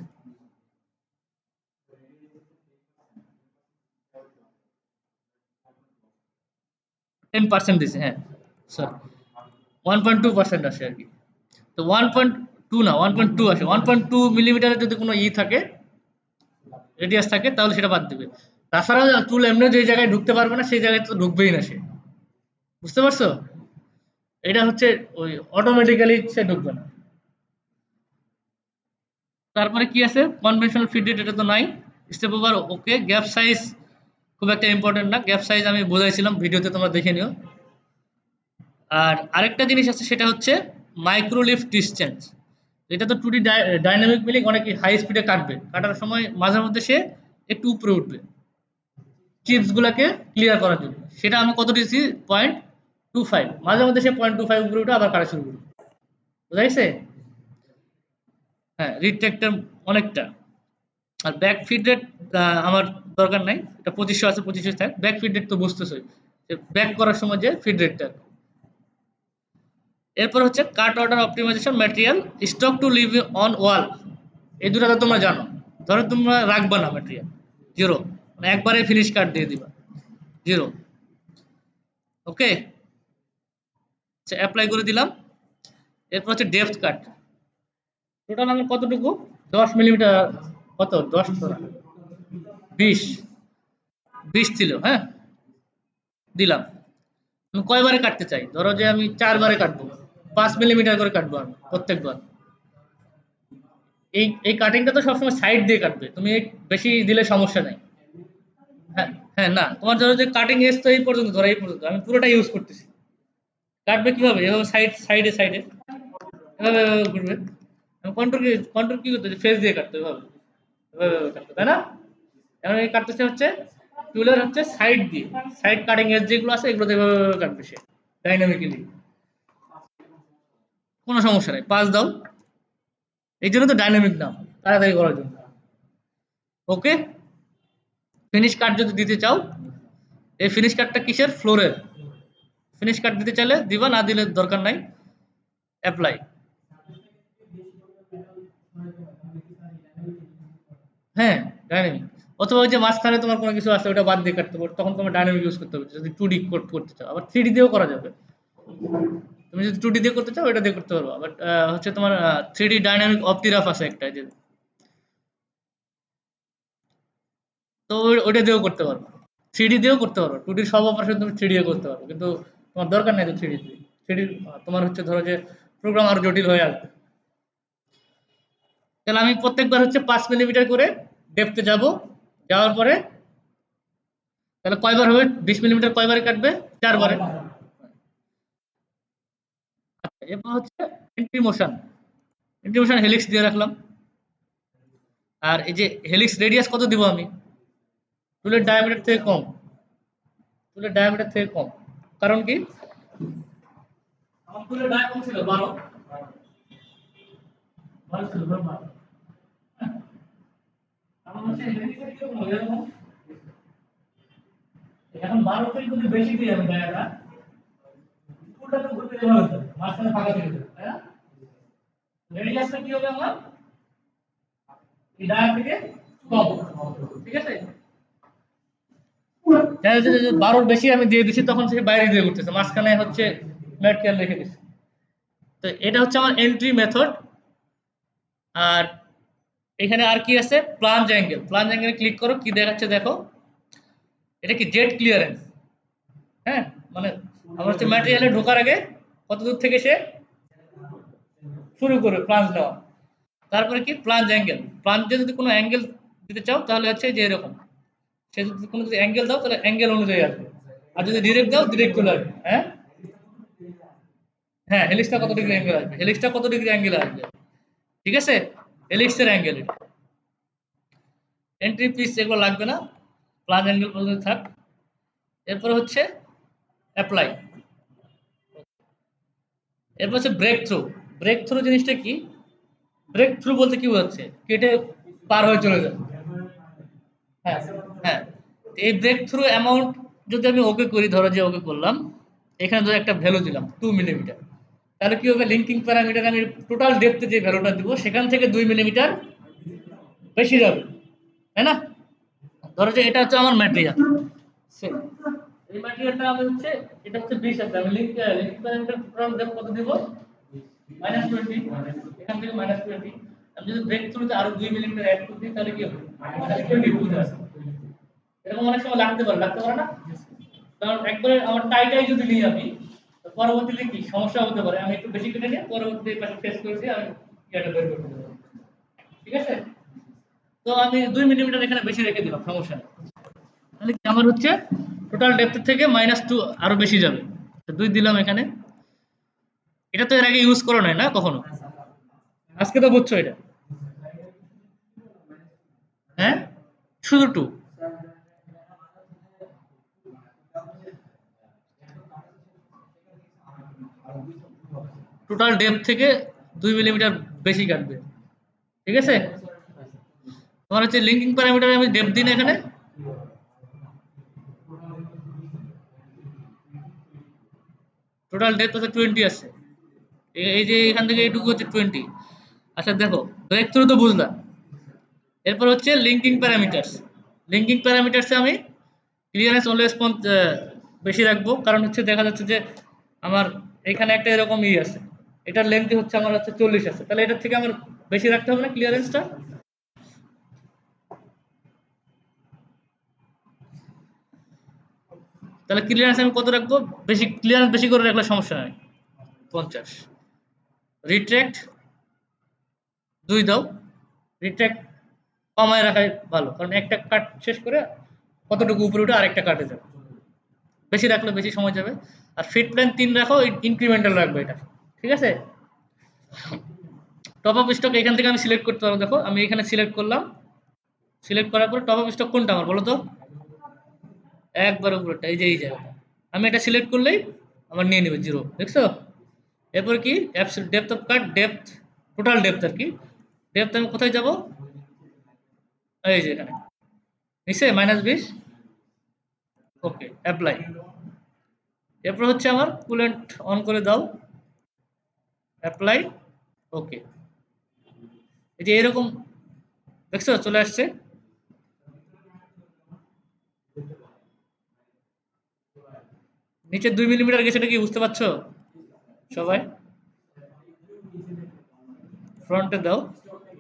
A: 10% দিছে, হ্যাঁ সরি, 1.2% আসে আর কি। তো 1.2 না, 1.2 আসে, 1.2 মিলিমিটারের যদি কোনো থাকে, রেডিয়াস থাকে, তাহলে সেটা বাদ দিবে। তাছাড়াও চুল এমনি যে জায়গায় ঢুকতে পারবে না সেই জায়গায় তো ঢুকবেই না সে। বুঝতে পারছো? এটা হচ্ছে ওই অটোমেটিক্যালি সে ঢুকবে না। তারপরে কি আছে, কনভেনশনাল ফিড রেট, এটা তো নাই। স্টেপ ওভার ওকে, গ্যাপ সাইজ খুব একটা ইম্পর্টেন্ট না, গ্যাপ সাইজ আমি বোঝাইছিলাম ভিডিওতে, তোমরা দেখে নিও। আর আরেকটা জিনিস আছে, সেটা হচ্ছে মাইক্রো লিফট ডিসটেন্স। এটা তো টুডি ডাইনামিক মিলিং, অনেক হাই স্পিডে কাটবে, কাটার সময় মাঝে মধ্যে সে একটু উপরে উঠবে চিপস গুলাকে ক্লিয়ার করার জন্য। সেটা আমি কত দিয়েছি, 0.25, মাঝে মধ্যে সে 0.25 উপরে উঠে আবার কাটা শুরু করবে। বুঝা গেছে? হ্যাঁ, রিট্রাক্টর অনেকটা। আর ব্যাক ফিড রেট আমার দরকার নাই, এটা 2500 আছে, 2500 থাক। ব্যাক ফিড রেট তো বুঝতেছই, যে ব্যাক করার সময় যে ফিড রেটটা। এরপর হচ্ছে cut order optimization, material stock to leave on wall. এই দুটো তো তোমরা জানো। ধরো তোমরা রাখবা না ম্যাটেরিয়াল, জিরো, মানে একবারে ফিনিশ কাট দিয়ে দিবা, জিরো। ওকে, আচ্ছা অ্যাপ্লাই করে দিলাম। এরপর হচ্ছে ডেপথ কাট, টোটাল আমার কতটুকু, 10 মিলিমিটার, কত 10 না 20, 20 ছিল, হ্যাঁ দিলাম। আমি কয়বারে কাটতে চাই, ধরো যে আমি 4 বারে কাটবো, 5 মিলিমিটার করে কাটবো আমি প্রত্যেকবার। এই কাটিংটা তো সবসময় সাইড দিয়ে কাটবে, তুমি বেশি দিলে সমস্যা নাই। হ্যাঁ, হ্যাঁ না, তোমার ধরো যে কাটিং এজ তো এই পর্যন্ত, ধরো এই পর্যন্ত আমি পুরোটা ইউজ করতেছি, কাটবে কিভাবে? এভাবে সাইডে সাইডে এভাবে এভাবে ঘুরবে। কন্ট্রোল কি করতে, ফেস দিয়ে কাটতে হবে, এভাবে এভাবে কাটতে, তাই না? এখন এই কাটতেছে হচ্ছে টুলের হচ্ছে সাইড দিয়ে, সাইড কাটিং এজ যেগুলো আছে এগুলো দিয়ে এভাবে এভাবে কাটবে সে ডাইনামিক্যালি। কোনো সমস্যা নেই, পাস দাও। এই জন্য তো ডাইনামিক নাম, তাড়াতাড়ি করার জন্য। ওকে, ফিনিশ কাট যদি দিতে চাও, এই ফিনিশ কাটটা কিসের? ফ্লোরের। ফিনিশ কাট দিতে চাইলে দিবা, না দিলে দরকার নাই। অ্যাপ্লাই। হ্যাঁ, ডাইনামিক। অথবা ওই যে মাঝখানে তোমার কোনো কিছু আছে ওটা বাদ দিয়ে কাটতে পারো, তখন তোমার ডাইনামিক ইউজ করতে হবে যদি 2D করতে চাও। আবার 3D দিয়েও করা যাবে। তুমি যদি 2D দিয়ে করতে চাও ওটা দিয়ে করতে পারো। বাট হচ্ছে তোমার 3D ডাইনামিক অপটিরাফ আছে একটা, যে তো ওইটা দিয়েও করতে পারো। 3D দিয়েও করতে পারো, 2D সব অপারেশন তুমি 3D দিয়ে করতে পারো, কিন্তু তোমার দরকার নেই তো 3D দিয়ে। 3D তোমার হচ্ছে ধরো যে প্রোগ্রাম আরো জটিল হয়ে আসবে। তাহলে আমি প্রত্যেকবার হচ্ছে 5 মিলিমিটার করে ডেপথে যাব, যাওয়ার পরে তাহলে কয়বার হবে? 20 মিলিমিটার কয়বারে কাটবে? 4 বারে। আচ্ছা, এরপর হচ্ছে entry motion. Entry motion helix দিয়ে রাখলাম। আর এই যে হেলিক্স রেডিয়াস কত দিব আমি? টুলের ডায়ামিটার থেকে কম। টুলের ডায়ামিটার থেকে কম, কারণ কি? আমার টুলের ডায়া কত ছিল? 12। 12 ছিল, 12। আমার হচ্ছে হেলিক্সের কিরকম হবে এরকম? এখন 12 থেকে যদি বেশি দিই আমি ডায়াটা, টুলটা তো ঘুরতে যাবে হচ্ছে, মাঝখানে ফাঁকা থেকে যাবে, তাই না? রেডিয়াসটা কি হবে আমার? এই ডায়া থেকে কম। ঠিক আছে? দেখা যাচ্ছে যে 12-র বেশি আমি দিয়ে দিছি, তখন সে বাইরে দিয়ে ঘুরতেছে, মাঝখানে হচ্ছে ম্যাটেরিয়াল রেখে দিছি। তো এটা হচ্ছে আমার এন্ট্রি মেথড। আর এখানে আর কি আছে? Plunge angle. প্লাঞ্জ অ্যাঙ্গেলে ক্লিক করো, কি দেখাচ্ছে দেখো। এটা কি জেট ক্লিয়ারেন্স। হ্যাঁ, মানে আমার হচ্ছে ম্যাটেরিয়ালে ঢোকার আগে কত দূর থেকে সে শুরু করে প্লাঞ্জ নেওয়া। তারপরে কি? Plunge angle. প্লাঞ্জে যদি কোনো অ্যাঙ্গেল দিতে চাও তাহলে হচ্ছে যে এরকম, সে যদি কোনো যদি অ্যাঙ্গেল দাও তাহলে অ্যাঙ্গেল অনুযায়ী আসবে, আর যদি ডিরেক্ট দাও ডিরেক্ট চলে আসবে। হ্যাঁ, হ্যাঁ, হেলিক্সটা কত ডিগ্রি অ্যাঙ্গেল আসবে, হেলিক্সটা কত ডিগ্রি অ্যাঙ্গেল আসবে। ঠিক আছে, হেলিক্সের অ্যাঙ্গেল এটা। এন্ট্রি পিস এগুলো লাগবে না, প্লাস অ্যাঙ্গেল পর্যন্ত থাক। এরপর হচ্ছে অ্যাপ্লাই। এরপর হচ্ছে ব্রেক থ্রু। ব্রেক থ্রু জিনিসটা কি? ব্রেক থ্রু বলতে কি বোঝাচ্ছে? কেটে পার হয়ে চলে যাবে। হ্যাঁ, হ্যাঁ। এই ব্রেক থ্রু অ্যামাউন্ট যদি আমি ওকে করি, ধরো যে ওকে করলাম, এখানে ধরো একটা ভ্যালু দিলাম 2 মিলিমিটার, তাহলে কি হবে? লিঙ্কিং প্যারামিটার আমি টোটাল ডেপথে যে ভ্যালুটা দিব সেখান থেকে 2 মিলিমিটার বেশি যাবে, তাই না? ধরো যে এটা হচ্ছে আমার ম্যাটেরিয়াল, এই ম্যাটেরিয়ালটা আমি হচ্ছে, এটা হচ্ছে 20 আছে, আমি লিঙ্কিং প্যারামিটার টোটাল দেব কত দিব? -20। এখান থেকে -20। আমি যদি ব্রেক থ্রুতে আরো 2 মিলিমিটার অ্যাড করে দিই তাহলে কি হবে? -22 আসবে। এরকম অনেক সময় লাগতে পারে না? কারণ একবারে আমার টাইটাই যদি নিই আমি, তো পরবর্তীতে কি সমস্যা হতে পারে, আমি একটু বেশি কেটে নিয়ে পরবর্তীতে এই পাশে ফেস করে দিয়ে আমি ইয়াটা বের করতে পারবো। ঠিক আছে? তো আমি 2 মিলিমিটার এখানে বেশি রেখে দিলাম, সমস্যা নেই। তাহলে কি আমার হচ্ছে টোটাল ডেপথ থেকে -2 আরো বেশি যাবে। তো 2 দিলাম এখানে। এটা তো এর আগে ইউজ করো নাই না কখনো? আজকে তো বুঝছো এটা। হ্যাঁ, শুধু 2। টোটাল ডেপথ থেকে 2 মিলিমিটার বেশি কাটবে। ঠিক আছে? তোমার হচ্ছে লিঙ্কিং প্যারামিটার আমি ডেপথ দিই না এখানে, টোটাল ডেপথ হচ্ছে 20 আছে। এই যে এখান থেকে এইটুকু হচ্ছে 20। আচ্ছা দেখো, ব্রেক থ্রু তো বুঝলাম। এরপর হচ্ছে লিঙ্কিং প্যারামিটারস। লিঙ্কিং প্যারামিটারসে আমি ক্লিয়ারেন্স অলওয়েজ বেশি রাখবো, কারণ হচ্ছে দেখা যাচ্ছে যে আমার এখানে একটা এরকম আছে, এটার লেন্থ হচ্ছে আমার হচ্ছে 40 আছে, তাহলে এটার থেকে আমার বেশি রাখতে হবে না ক্লিয়ারেন্সটা? তাহলে ক্লিয়ারেন্স আমি কত রাখবো? বেশি ক্লিয়ারেন্স বেশি করে রাখলে সমস্যা নাই, 50। রিট্র্যাক্ট 2 দাও। রিট্র্যাক্ট কমায় রাখাই ভালো, কারণ একটা কাট শেষ করে কতটুকু উপরে উঠে আরেকটা কাটে যাবে। বেশি রাখলে বেশি সময় যাবে। আর ফিট প্ল্যান 3 রাখো, ইনক্রিমেন্টাল রাখবে এটা। ঠিক আছে? টপ আপ স্টক এখান থেকে আমি সিলেক্ট করতে পারবো। দেখো আমি এখানে সিলেক্ট করলাম, সিলেক্ট করার পরে টপ আপ স্টক কোনটা আমার বলো তো? একবার উপরেরটা, এই যে এই জায়গাটা। আমি এটা সিলেক্ট করলেই আমার নিয়ে নেবে 0, দেখছো? এরপর কি depth of cut, depth, total depth আর কি। ডেপথ আমি কোথায় যাব? এই যে এখানে নিচে -20। ওকে, অ্যাপ্লাই। এরপর হচ্ছে আমার কুলেন্ট অন করে দাও, অ্যাপ্লাই, ওকে। এই যে এরকম, দেখছো চলে আসছে। নিচে 2 মিলিমিটার গেছে, এটা কি বুঝতে পারছো সবাই? ফ্রন্টে দাও,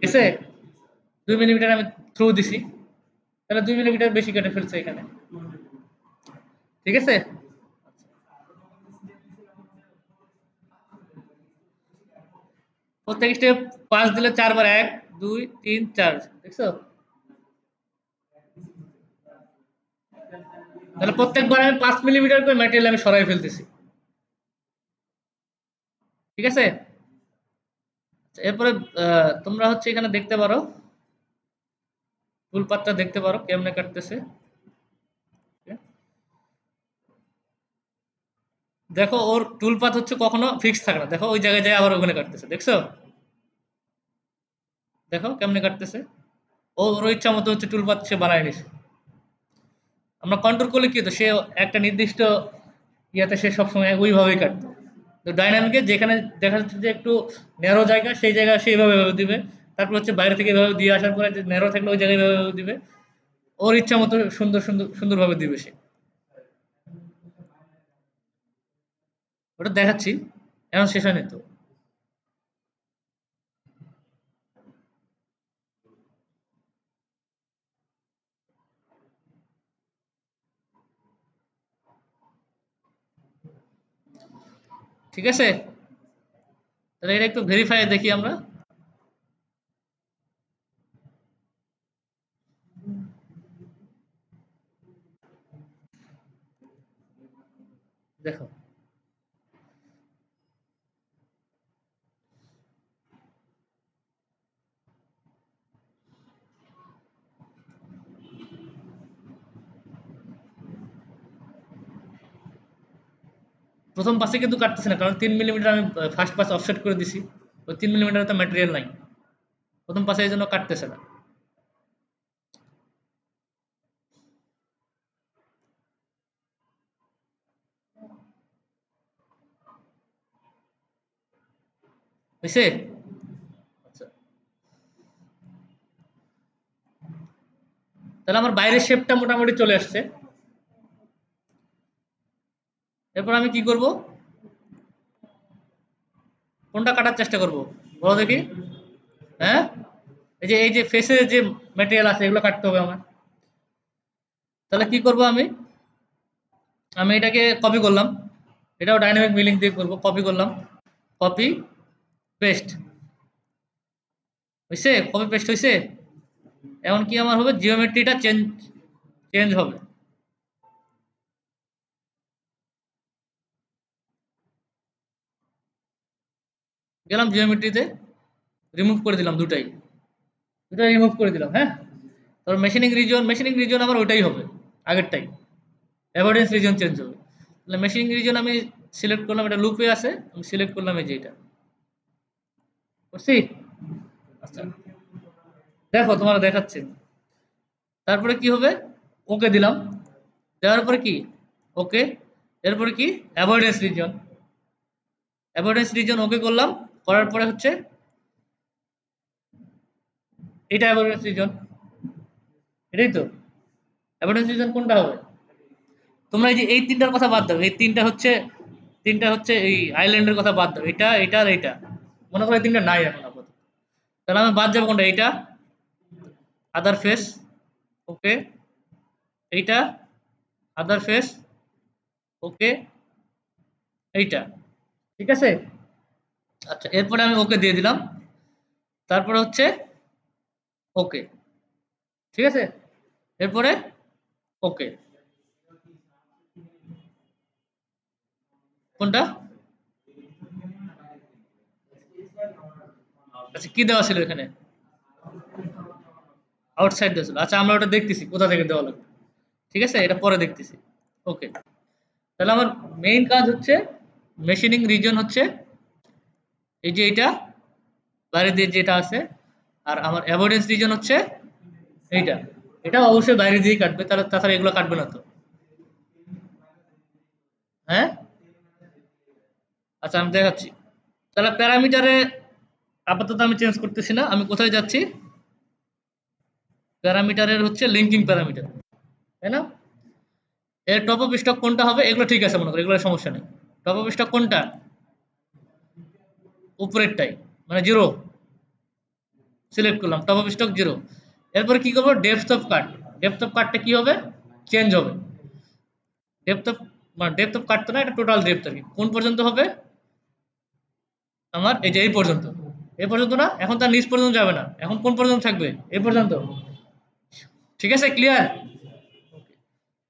A: গেছে 2 মিলিমিটার, আমি থ্রু দিছি, তাহলে 2 মিলিমিটার বেশি কেটে ফেলছে এখানে। ঠিক আছে? প্রত্যেক স্টেপ 5 দিলে 4 বার, 1 2 3 4, দেখছো? তাহলে প্রত্যেকবার আমি 5 মিলিমিটার করে ম্যাটেরিয়াল আমি সরাই ফেলতেছি। ঠিক আছে? এরপরে তোমরা হচ্ছে এখানে দেখতে পারো, টুল পাতটা দেখতে পারো কেমনে কাটতেছে। দেখো ওর টুল পাত হচ্ছে কখনো ফিক্স থাকে না, দেখো ওই জায়গায় যায় আবার ওখানে কাটতেছে, দেখছো? দেখো কেমনে কাটতেছে, ও ওর ইচ্ছা মতো হচ্ছে টুল পাত সে বানায় নিছে। আমরা কন্ট্রোল করলে কি হতো, সে একটা নির্দিষ্ট ইয়াতে সে সবসময় ওইভাবেই কাটতো। তো ডাইনামিকে যেখানে দেখা যাচ্ছে যে একটু ন্যারো জায়গা, সেই জায়গা সে এইভাবে এভাবে দিবে। তারপর হচ্ছে বাইরে থেকে এভাবে দিয়ে আসার পরে যে ন্যারো থাকলে ওই জায়গায় এভাবে দিবে। ওর ইচ্ছা মতো সুন্দর সুন্দর সুন্দরভাবে দিবে সে। ওটা দেখাচ্ছি, এখন শেষ হয়নি তো। ঠিক আছে? তাহলে এটা একটু ভেরিফাই দেখি আমরা। দেখো প্রথম পাসে কিন্তু কাটতেছে না, কারণ 3 মিলিমিটার আমি ফার্স্ট পাস অফসেট করে দিছি। ওই 3 মিলিমিটার তো ম্যাটেরিয়াল নাই, প্রথম পাসে এই জন্য কাটতেছে না। বুঝছে? আচ্ছা, তাহলে আমার বাইরের শেপটা মোটামুটি চলে আসছে। এরপর আমি কি করব, কোনটা কাটার চেষ্টা করব বলো দেখি? হ্যাঁ, এই যে ফেসে যে ম্যাটেরিয়াল আছে এগুলো কাটতে হবে আমার। তাহলে কি করব আমি, আমি এটাকে কপি করলাম, এটাও ডাইনামিক মিলিং দিয়ে করব, কপি করলাম, কপি পেস্ট, হয়েছে? কপি পেস্ট হয়েছে। এখন কি আমার হবে, জিওমেট্রিটা চেঞ্জ চেঞ্জ হবে। গেলাম জিওমেট্রিতে, রিমুভ করে দিলাম দুটাই, দুটাই রিমুভ করে দিলাম। হ্যাঁ, তারপর মেশিনিং রিজন আমার ওইটাই হবে, আগেরটাই। অ্যাভয়েডেন্স রিজন চেঞ্জ হবে। তাহলে মেশিনিং রিজন আমি সিলেক্ট করলাম, এটা লুপে আছে, আমি সিলেক্ট করলাম এই যে এটা, করছি। আচ্ছা, দেখো তোমার দেখাচ্ছে। তারপরে কি হবে, ওকে দিলাম, দেওয়ার পরে কি, ওকে। এরপরে কি, অ্যাভয়েডেন্স রিজন ওকে করলাম, করার পরে হচ্ছে এটা অ্যাভয়েডেন্স রিজন, এটাই তো। অ্যাভয়েডেন্স রিজন কোনটা হবে, তোমরা এই যে এই তিনটার কথা বাদ দাও, এই তিনটা হচ্ছে এই আইল্যান্ডের কথা বাদ দাও, এটা এটা আর এটা, মনে করো এই তিনটা নাই এখন আপাতত। তাহলে আমি বাদ যাবো কোনটা, এইটা আদার ফেস, ওকে, এইটা আদার ফেস, ওকে, এইটা। ঠিক আছে? আচ্ছা, এরপরে আমি ওকে দিয়ে দিলাম, তারপরে হচ্ছে ওকে। ঠিক আছে? এরপরে ওকে। কোনটা? আচ্ছা কি দেওয়া ছিল এখানে? আউটসাইড দেওয়া ছিল। আচ্ছা আমরা ওটা দেখতেছি কোথা থেকে দেওয়া লাগবে। ঠিক আছে, এটা পরে দেখতেছি। ওকে, তাহলে আমার মেইন কাজ হচ্ছে মেশিনিং রিজন হচ্ছে এই যে এটা বাইরে দিয়ে যেটা আছে, আর আমার অ্যাভয়েডেন্স রিজন হচ্ছে এইটা। এটা অবশ্যই বাইরে দিয়েই কাটবে, তাহলে তাছাড়া এগুলো কাটবে না তো। হ্যাঁ, আচ্ছা আমি দেখাচ্ছি। তাহলে প্যারামিটারে আপাতত আমি চেঞ্জ করতেছি না, আমি কোথায় যাচ্ছি? প্যারামিটারের হচ্ছে লিঙ্কিং প্যারামিটার, তাই না? এর টপ অফ স্টক কোনটা হবে? এগুলো ঠিক আছে, মনে করো এগুলো সমস্যা নেই। টপ অফ স্টক কোনটা? উপরেরটাই, মানে জিরো সিলেক্ট করলাম, টপ অফ স্টক জিরো। এরপরে কি করবো? Depth of cut. Depth of কাটটা কি হবে? চেঞ্জ হবে। ডেপথ অফ মানে ডেপথ অফ কাট তো না, এটা টোটাল ডেপথ আর কি। কোন পর্যন্ত হবে? আমার এই যে এই পর্যন্ত। এই পর্যন্ত না, এখন তার নিচ পর্যন্ত যাবে না, এখন কোন পর্যন্ত থাকবে? এই পর্যন্ত। ঠিক আছে, ক্লিয়ার?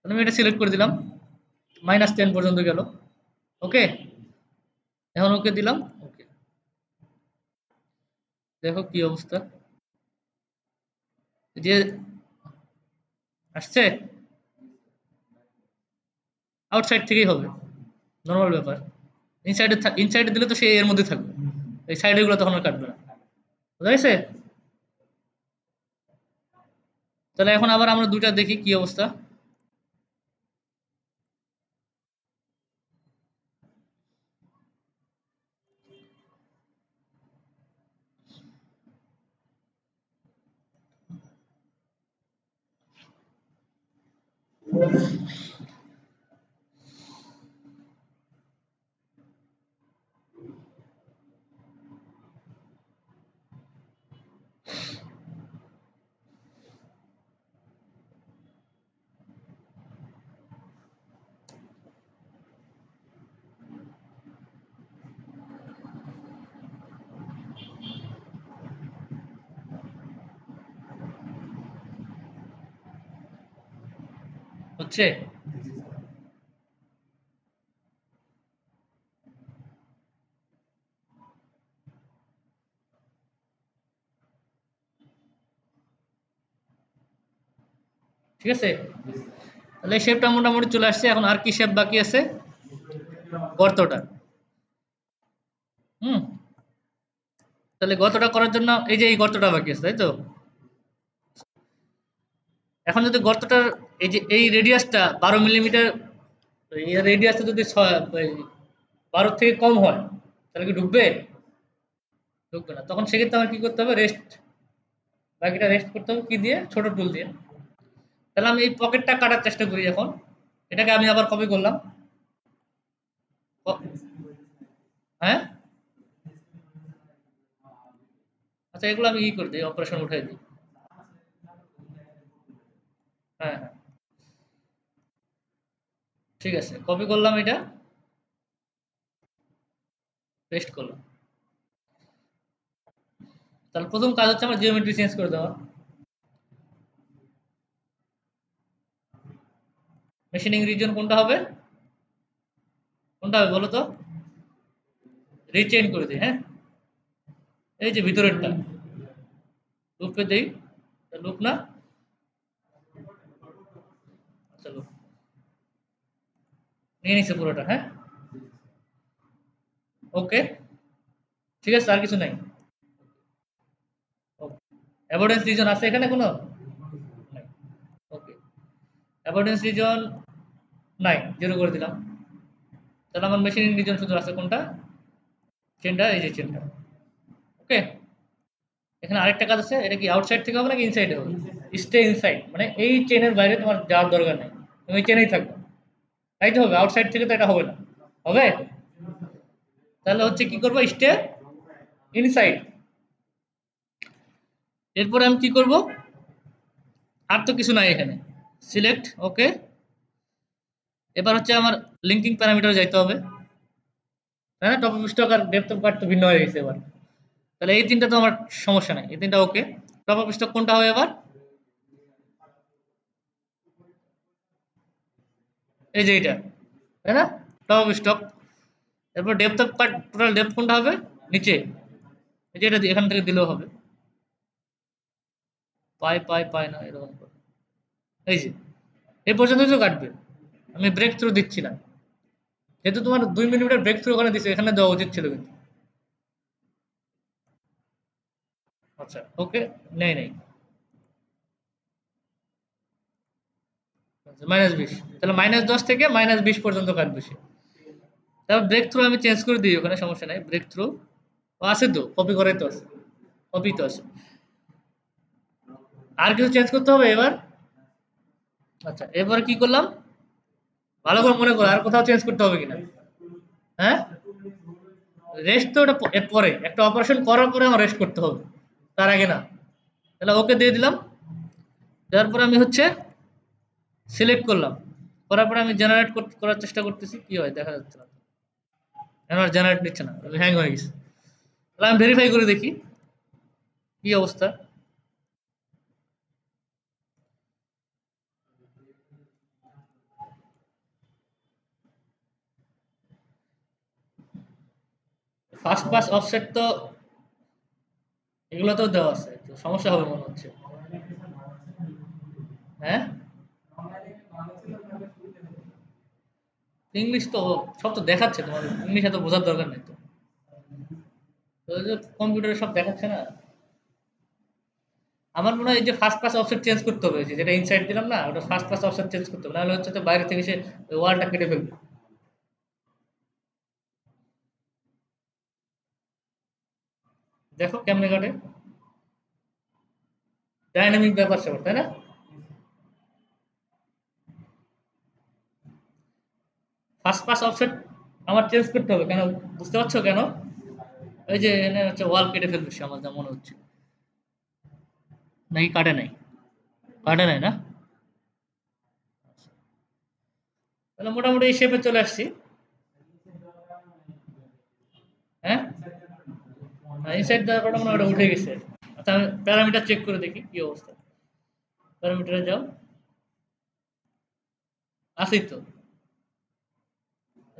A: আমি এটা সিলেক্ট করে দিলাম, -10 পর্যন্ত গেল। ওকে, এখন ওকে দিলাম। ওকে, দেখো কি অবস্থা। যে আসছে আউটসাইড থেকেই হবে, নর্মাল ব্যাপার। ইনসাইডে ইনসাইডে দিলে তো সে এর মধ্যে থাকবে, এই সাইডে গুলো তখন আর কাটবে না। বুঝা গেছে? তাহলে এখন আবার আমরা দুইটা দেখি কি অবস্থা। হচ্ছে? ঠিক আছে, তাহলে শেপটা মোটামুটি চলে আসছে। এখন আর কি শেপ বাকি আছে? গর্তটা। হুম, তাহলে গর্তটা করার জন্য এই যে এই গর্তটা বাকি আছে, তাই তো? এখন যদি গর্তটার এই যে এই রেডিয়াসটা 12 মিলিমিটার, এই রেডিয়াসটা যদি 12 থেকে কম হয়, তাহলে কি ঢুকবে? ঢুকবে না। তখন সেক্ষেত্রে আমার কি করতে হবে? রেস্ট, বাকিটা রেস্ট করতে হবে কি দিয়ে? ছোট টুল দিয়ে। তাহলে আমি এই পকেটটা কাটার চেষ্টা করি এখন। এটাকে আমি আবার কপি করলাম। হ্যাঁ, আচ্ছা এগুলো আমি ই করে দিই, অপারেশন উঠাই দিই। হ্যাঁ হ্যাঁ, ঠিক আছে, কপি করলাম এটা, পেস্ট করলাম। তাহলে প্রথম কাজ হচ্ছে আমার জিওমেট্রি চেঞ্জ করে দেওয়া। মেশিনিং রিজন কোনটা হবে? কোনটা হবে বলো তো? রিচেইন করে দিই, হ্যাঁ। এই যে ভিতরেরটা লুপে দেই, লুপ না, আচ্ছা লুপ নিয়ে নিছে পুরোটা, হ্যাঁ। ওকে, ঠিক আছে, আর কিছু নাই। ওকে, অ্যাভয়েডেন্স রিজন আছে এখানে কোনো? নাই। ওকে, অ্যাভয়েডেন্স রিজন নাই, জিরো করে দিলাম। তাহলে আমার মেশিনিং রিজন শুধু আছে কোনটা? চেনটা, এই যে চেনটা। ওকে, এখানে আরেকটা কাজ আছে, এটা কি আউটসাইড থেকে হবে নাকি ইনসাইড হবে? স্টে ইনসাইড, মানে এই চেনের বাইরে তোমার যাওয়ার দরকার নেই, তুমি চেনেই থাকবে। তাই তো হবে, আউটসাইড থেকে তো এটা হবে না। হবে? তাহলে হচ্ছে কি করবো? Stay inside. এরপরে আমি কি করব? আর তো কিছু নাই এখানে। Select, okay. এবার হচ্ছে আমার লিঙ্কিং প্যারামিটার যাইতে হবে, তাই না? টপ অফ স্টক আর ডেপথ অফ কাট তো ভিন্ন হয়ে গেছে এবার। তাহলে এই তিনটা তো আমার সমস্যা নাই, এই তিনটা ওকে। টপ অফ স্টক কোনটা হবে এবার? এই যে এইটা, তাই না? Top of stock. এরপর depth of cut, total depth কোনটা হবে? নিচে, এই যে এটা এখান থেকে দিলেও হবে। পাই না এরকম করে। এই যে এই পর্যন্ত তো কাটবে, আমি ব্রেক থ্রু দিচ্ছি না। যেহেতু তোমার 2 মিলিমিটার ব্রেক থ্রু ওখানে দিচ্ছে, এখানে দেওয়া উচিত ছিল কিন্তু। আচ্ছা ওকে, নেই নেই, -20, তাহলে -10 থেকে -20 পর্যন্ত কাটবে সে। তারপর ব্রেক থ্রু আমি চেঞ্জ করে দিই, ওখানে সমস্যা নাই। ব্রেক থ্রু আছে তো, কপি করাই তো আছে, কপি তো আছে। আর কিছু চেঞ্জ করতে হবে এবার? আচ্ছা এবার কি করলাম, ভালো করে মনে করো, আর কোথাও চেঞ্জ করতে হবে কিনা? হ্যাঁ, রেস্ট তো ওটা এর পরে, একটা অপারেশন করার পরে আমার রেস্ট করতে হবে, তার আগে না। তাহলে ওকে দিয়ে দিলাম। দেওয়ার পরে আমি হচ্ছে সিলেক্ট করলাম, করার পরে আমি জেনারেট করার চেষ্টা করতেছি, কি হয় দেখা যাচ্ছে না। আমার জেনারেট নিচ্ছে না, হ্যাং হয়ে গেছে। তাহলে আমি ভেরিফাই করে দেখি কি অবস্থা। ফার্স্ট পাস অফসেট তো এগুলোতেও দেওয়া আছে, তো সমস্যা হবে মনে হচ্ছে। হ্যাঁ, ইংলিশ তো সব তো দেখাচ্ছে, তোমার ইংলিশ এত বোঝার দরকার নেই তো, কম্পিউটারে সব দেখাচ্ছে না। আমার মনে হয় এই যে ফার্স্ট পাস অফসেট চেঞ্জ করতে হবে, যে যেটা ইনসাইড দিলাম না, ওটা ফার্স্ট পাস অফসেট চেঞ্জ করতে হবে, নাহলে হচ্ছে তো বাইরে থেকে সে ওয়ালটা কেটে ফেলবে। দেখো কেমনে কাটে, ডাইনামিক ব্যাপার স্যাপার, তাই না? ফার্স্ট পাস অফসেট আমার চেঞ্জ করতে হবে কেন, বুঝতে পারছো কেন? ওই যে এখানে হচ্ছে ওয়াল কেটে ফেলবে সে, আমার যা মনে হচ্ছে। নাকি কাটে নাই? কাটে নাই না? তাহলে মোটামুটি এই শেপে চলে আসছি। হ্যাঁ, ইনসাইড দেওয়ার পর মনে হয় ওটা উঠে গেছে। আচ্ছা আমি প্যারামিটার চেক করে দেখি কি অবস্থা। প্যারামিটারে যাও, আসেই তো,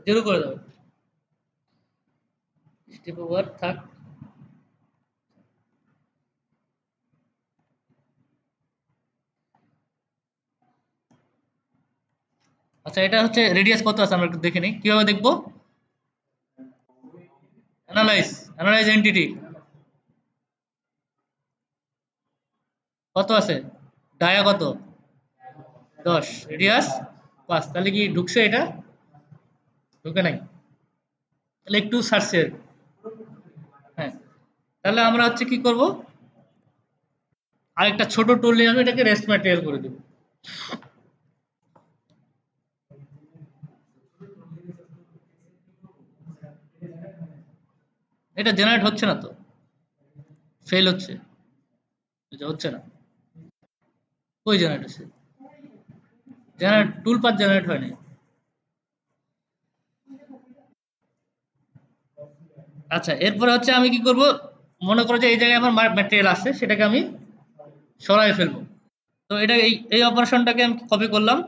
A: জিরো করে দাও। স্টেপ ওভার থাক। আচ্ছা এটা হচ্ছে রেডিয়াস কত আছে, আমরা একটু দেখে নিই, কিভাবে দেখবো? অ্যানালাইজ, অ্যানালাইজ এন্টিটি কত আছে, ডায়া কত? 10, রেডিয়াস 5, তাহলে কি ঢুকছে এটা? ঢুকে নাই, তাহলে একটু সারছে আর কি। হ্যাঁ, তাহলে আমরা হচ্ছে কি করব, আরেকটা ছোট টুল নিয়ে আমি এটাকে রেস্ট ম্যাটেরিয়াল করে দেব। এটা জেনারেট হচ্ছে না তো, ফেল হচ্ছে, এটা হচ্ছে না। কই জেনারেট হচ্ছে? জেনারেট টুল পাথ জেনারেট হয় নাই। আচ্ছা এরপরে হচ্ছে আমি কি করব, মনে করো যে এই জায়গায় আমার ম্যাটেরিয়াল আছে, সেটাকে আমি সরাই ফেলবো। তো এটা এই অপারেশনটাকে আমি কপি করলাম,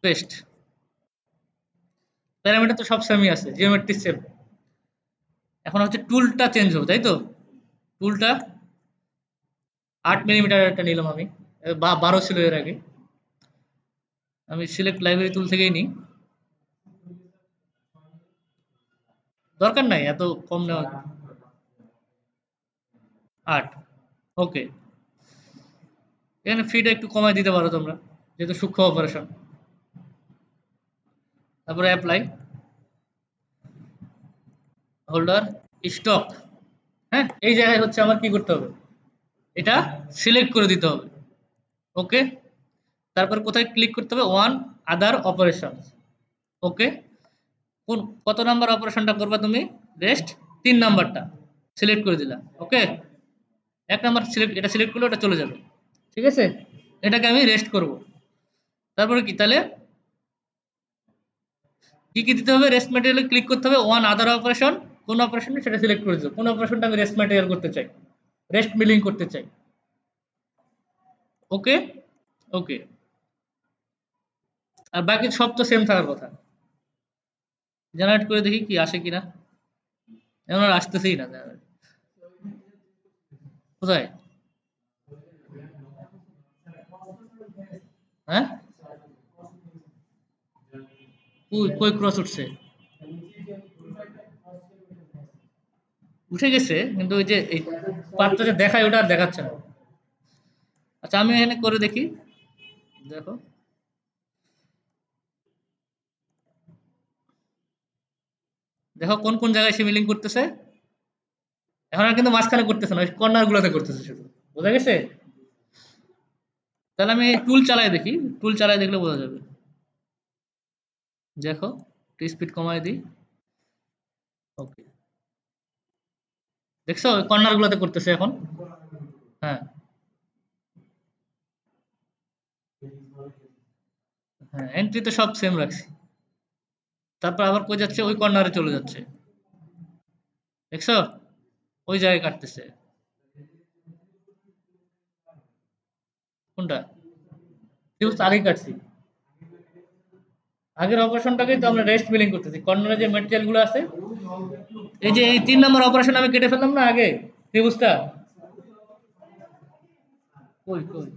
A: পেস্ট। প্যারামিটার তো সব সেমই আছে, জিওমেট্রি সেম। এখন হচ্ছে টুলটা চেঞ্জ হবে, তাই তো? টুলটা 8 মিলিমিটার একটা নিলাম আমি, 12 ছিল এর আগে। আমি সিলেক্ট লাইব্রেরি টুল থেকেই নিই, দরকার নাই এত কম নেওয়া। 8, ওকে। এখানে ফিটা একটু কমায় দিতে পারো তোমরা, যেহেতু সূক্ষ্ম অপারেশন। তারপরে অ্যাপ্লাই, হোল্ডার, স্টক। হ্যাঁ, এই জায়গায় হচ্ছে আমার কি করতে হবে, এটা সিলেক্ট করে দিতে হবে। ওকে, তারপর কোথায় ক্লিক করতে হবে, ওয়ান আদার অপারেশন। ওকে, কোন কত নাম্বার অপারেশনটা করবা তুমি? রেস্ট 3 নাম্বারটা সিলেক্ট করে দিলাম। ওকে, 1 নাম্বার সিলেক্ট, এটা সিলেক্ট করলে ওটা চলে যাবে। ঠিক আছে, এটাকে আমি রেস্ট করব। তারপরে কি তাহলে, কি কি দিতে হবে, রেস্ট ম্যাটেরিয়ালে ক্লিক করতে হবে, ওয়ান আদার অপারেশন, কোন অপারেশন সেটা সিলেক্ট করে দিতে, কোন অপারেশনটা আমি রেস্ট ম্যাটেরিয়াল করতে চাই, রেস্ট মিলিং করতে চাই। ওকে, ওকে, আর বাকি সব তো সেম থাকার কথা। জেনারেট করে দেখি কি আসে কিনা। এখন আর আসতেছেই না generate। কোথায়? হ্যাঁ, কই কই ক্রস উঠছে? উঠে গেছে, কিন্তু ওই যে এই পাতটা যে দেখায় ওটা আর দেখাচ্ছে না। আচ্ছা আমি এখানে করে দেখি, দেখো। দেখো কোন কোন জায়গায় সে মিলিং করতেছে। এখন আর কিন্তু মাঝখানে করতেছে না, ওই কর্নার গুলোতে করতেছে শুধু। বোঝা গেছে? তাহলে আমি টুল চালাই দেখি, টুল চালাই দেখলে বোঝা যাবে। দেখো, একটু স্পিড কমাই দিই। ওকে, দেখছো ওই কর্নার গুলোতে করতেছে এখন। হ্যাঁ, হ্যাঁ, এন্ট্রি তো সব সেম রাখছি। তারপর আবার কই যাচ্ছে, ওই কর্নারে চলে যাচ্ছে। দেখছো, ওই জায়গায় কাটতেছে। কোনটা? ফিউজ আগেই কাটছি। আগের অপারেশনটাকেই তো আমরা রেস্ট বিলিং করতেছি। কর্নারে যে ম্যাটেরিয়াল গুলো আছে, এই যে এই ৩ নম্বর অপারেশন আমি কেটে ফেললাম না আগে, ত্রিভুজটা। কই কই,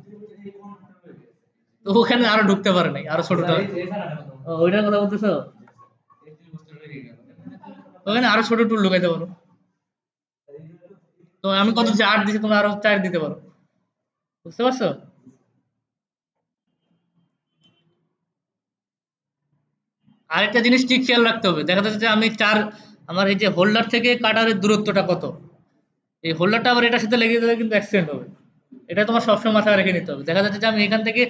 A: তো ওখানে আরো ঢুকতে পারে নাই, আরো ছোটটা। ও, ওইটার কথা বলতেছো? ওখানে আরো ছোট টুল ঢুকাইতে পারো। তো আমি কত দিচ্ছি, ৮ দিচ্ছি, তোমরা আরো ৪ দিতে পারো। বুঝতে পারছো? আরেকটা জিনিস ঠিক খেয়াল রাখতে হবে। দেখা যাচ্ছে যে আমি চার, আমার এই যে হোল্ডার থেকে কাটারের দূরত্বটা কত, এই হোল্ডারটা আবার এটার সাথে লেগে গেলে কিন্তু অ্যাক্সিডেন্ট হবে। এটা তোমার সবসময় মাথায় রেখে নিতে হবে। দেখা যাচ্ছে যে আমি এখান থেকে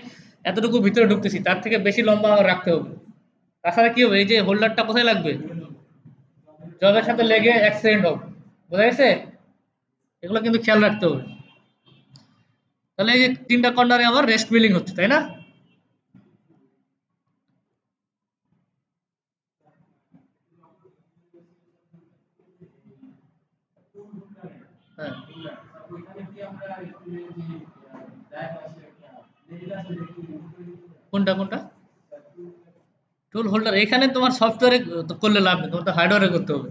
A: এতটুকু ভিতরে ঢুকতেছি, তার থেকে বেশি লম্বা আমার রাখতে হবে। তাছাড়া কি হবে, এই যে হোল্ডারটা কোথায় লাগবে, জবের সাথে লেগে অ্যাক্সিডেন্ট হবে। বোঝা গেছে? এগুলো কিন্তু খেয়াল রাখতে হবে। তাহলে এই যে ৩টা কর্নারে আমার রেস্ট বিলিং হচ্ছে, তাই না? হ্যাঁ, কোনটা কোনটা? টুল হোল্ডার এখানে তোমার সফটওয়্যারে করলে লাভ নেই, তোমার তো হার্ডওয়্যারে করতে হবে,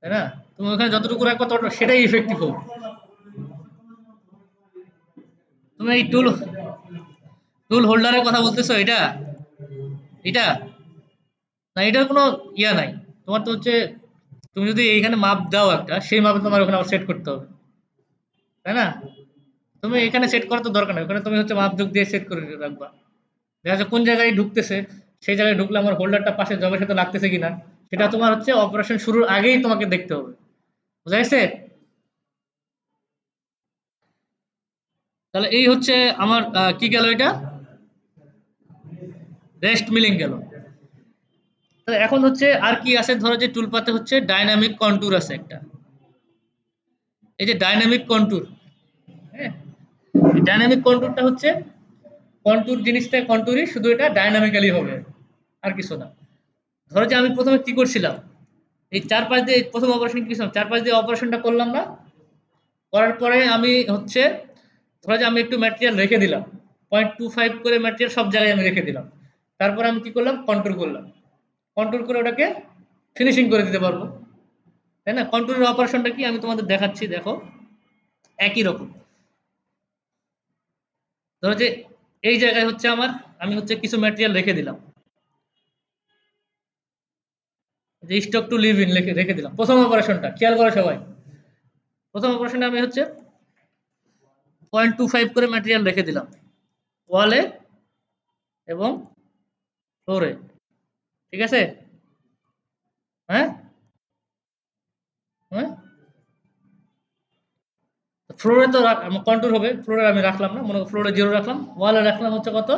A: তাই না? তুমি ওখানে যতটুকু রাখবে তত সেটাই ইফেক্টিভ হবে। তুমি এই টুল টুল হোল্ডারের কথা বলতেছো, এটা এটা না, এটার কোনো ইয়া নাই। তোমার তো হচ্ছে, তুমি যদি এইখানে মাপ দাও একটা, সেই মাপে তোমার ওখানে আবার সেট করতে হবে, তাই না? তুমি এখানে সেট করার তো দরকার নেই, ওখানে তুমি হচ্ছে মাপ যোগ দিয়ে সেট করে রাখবা। দেখা যাচ্ছে কোন জায়গায় ঢুকতেছে, সেই জায়গায় ঢুকলে আমার হোল্ডারটা পাশে জবের সাথে লাগতেছে কিনা, সেটা তোমার হচ্ছে অপারেশন শুরুর আগেই তোমাকে দেখতে হবে। বুঝা গেছে? তাহলে এই হচ্ছে আমার কি গেল এটা, রেস্ট মিলিং গেল। তো এখন হচ্ছে আর কি আছে, ধরো যে টুল পাতে হচ্ছে ডাইনামিক কন্টুর আছে একটা। এই যে ডাইনামিক কন্টুর, হ্যাঁ, ডাইনামিক কন্টুরটা হচ্ছে, কন্টুর জিনিসটা কন্টুরই, শুধু এটা ডাইনামিক্যালি হবে, আর কিছু না। ধরো যে আমি প্রথমে কি করছিলাম, এই চারপাশ দিয়ে প্রথম অপারেশন কি ছিলাম, চারপাশ দিয়ে অপারেশনটা করলাম না, করার পরে আমি হচ্ছে, ধরো যে আমি একটু ম্যাটেরিয়াল রেখে দিলাম, 0.25 করে ম্যাটেরিয়াল সব জায়গায় আমি রেখে দিলাম। তারপরে আমি কি করলাম, কন্ট্রোল করলাম। কন্ট্রোল করে ওটাকে ফিনিশিং করে দিতে পারবো, তাই না? কন্ট্রোলের অপারেশনটা কি আমি তোমাদের দেখাচ্ছি, দেখো। একই রকম। ধরো যে এই জায়গায় হচ্ছে আমার, আমি হচ্ছে কিছু ম্যাটেরিয়াল রেখে দিলাম, যে স্টক টু লিভ ইন রেখে রেখে দিলাম। প্রথম অপারেশনটা খেয়াল করো সবাই, প্রথম অপারেশনে আমি হচ্ছে 0.25 করে ম্যাটেরিয়াল রেখে দিলাম, ওয়ালে এবং ফ্লোরে। ঠিক আছে? হ্যাঁ, হ্যাঁ, ফ্লোরে তো কন্ট্রোল হবে, ফ্লোরে আমি রাখলাম না, মনে করো ফ্লোরে 0 রাখলাম, ওয়ালে রাখলাম হচ্ছে কত,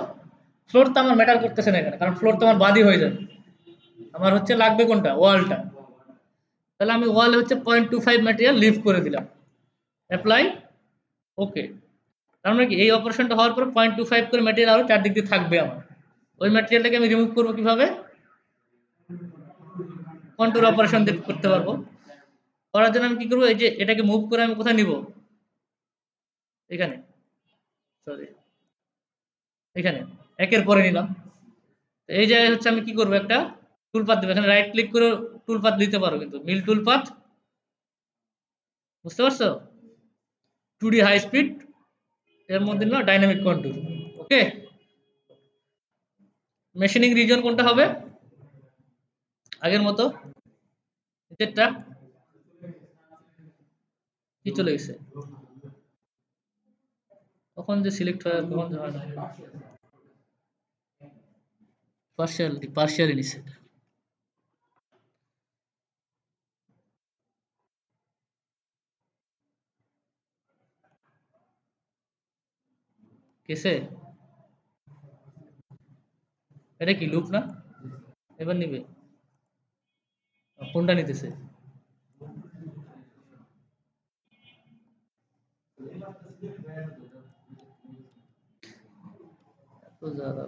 A: ফ্লোর তো আমার ম্যাটার করতেছে না এখানে, কারণ ফ্লোর তো আমার বাদই হয়ে যাবে। আমার হচ্ছে লাগবে কোনটা, ওয়ালটা। তাহলে আমি ওয়ালে হচ্ছে 0.25 ম্যাটেরিয়াল লিভ করে দিলাম, অ্যাপ্লাই, ওকে। তার মানে কি, এই অপারেশনটা হওয়ার পর 0.25 করে ম্যাটেরিয়াল আরো চারদিক দিয়ে থাকবে আমার। ওই ম্যাটেরিয়ালটাকে আমি রিমুভ করবো কিভাবে, কন্ট্রোল অপারেশন দিয়ে করতে পারবো। করার জন্য আমি কি করবো, এই যে এটাকে মুভ করে আমি কোথায় নিব, এখানে, সরি, এখানে একের পরে নিলাম। এই জায়গায় হচ্ছে আমি কি করব, একটা টুল পাথ দেব, এখানে রাইট ক্লিক করে টুল পাথ দিতে পারো, কিন্তু মিল টুল পাথ, বুঝতে পারছো? 2D হাই স্পিড, এর মধ্যে না ডাইনামিক কন্ট্রোল। ওকে, মেশিনিং রিজন কোনটা হবে আগের মতো? নিচেরটা কি চলে গেছে, কখন যে সিলেক্ট হয় কখন যে হয় না। পার্শিয়ালি নিছে কেসে, এটা কি লুপ না? এবার নিবে, কোনটা নিতেছে? তো যারা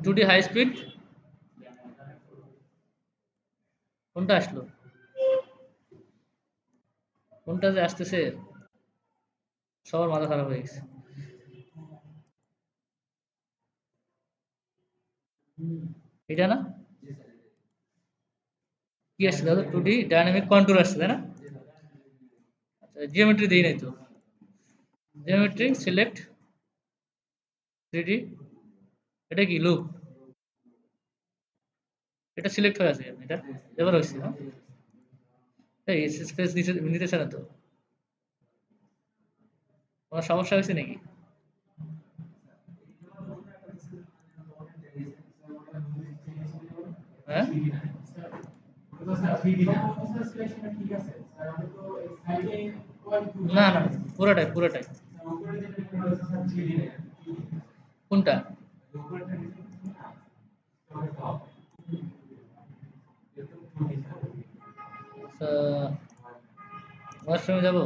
A: 2D হাই স্পিড কোনটা আসলো, কোনটা যে আসতেছে, সবার মাথা খারাপ হয়ে গেছে। এটা না, কি আসছে দাদা? 2D ডাইনামিক কন্ট্রোল আসছে তাই না? আচ্ছা, জিওমেট্রি দেই নাই তো, জিওমেট্রি সিলেক্ট 3D, এটা কি লুপ? এটা সিলেক্ট হয়ে আছে, এটা এবার হয়েছে না? এই স্পেস নিতেছে না তো, কোনো সমস্যা হয়েছে নাকি? হ্যাঁ, না না, পুরোটাই পুরোটাই। কোনটা? আচ্ছা, ওয়াশরুমে যাবো,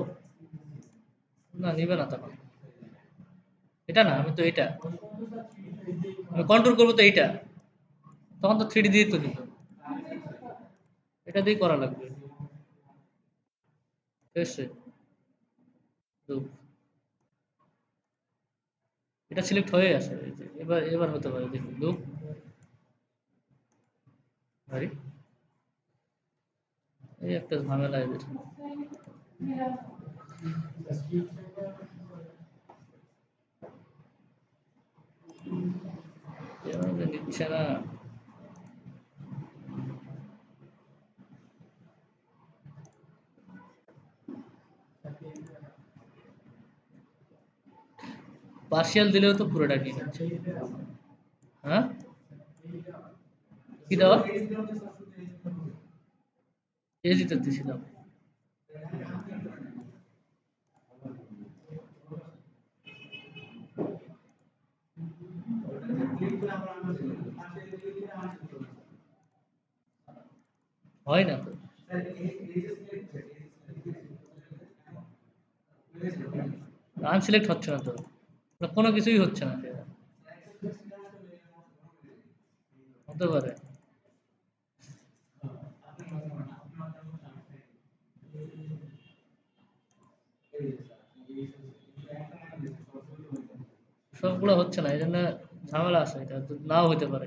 A: না নিবে না তখন, এটা না, আমি তো এটা আমি কন্ট্রোল করবো তো এইটা, তখন তো 3D দিয়ে তো নিত, এটা দিয়ে করা লাগবে, ঠিক আছে? তো এটা সিলেক্ট হয়ে আছে, এই যে এবার এবার হতে পারে, দেখি লুপ, ভাই এই একটা ঝামেলা এদের, কেন যে নিচ্ছে না। পার্সিয়াল দিলেও তো পুরোটা নিয়ে নিচ্ছে। হ্যাঁ, কি দেওয়া? এজিতে দিছিলাম। হয় না তো, আনসিলেক্ট হচ্ছে না তো, কোনো কিছুই হচ্ছে না, হতে পারে। সবগুলো হচ্ছে না, এই জন্য ঝামেলা আছে, এটা তো নাও হতে পারে।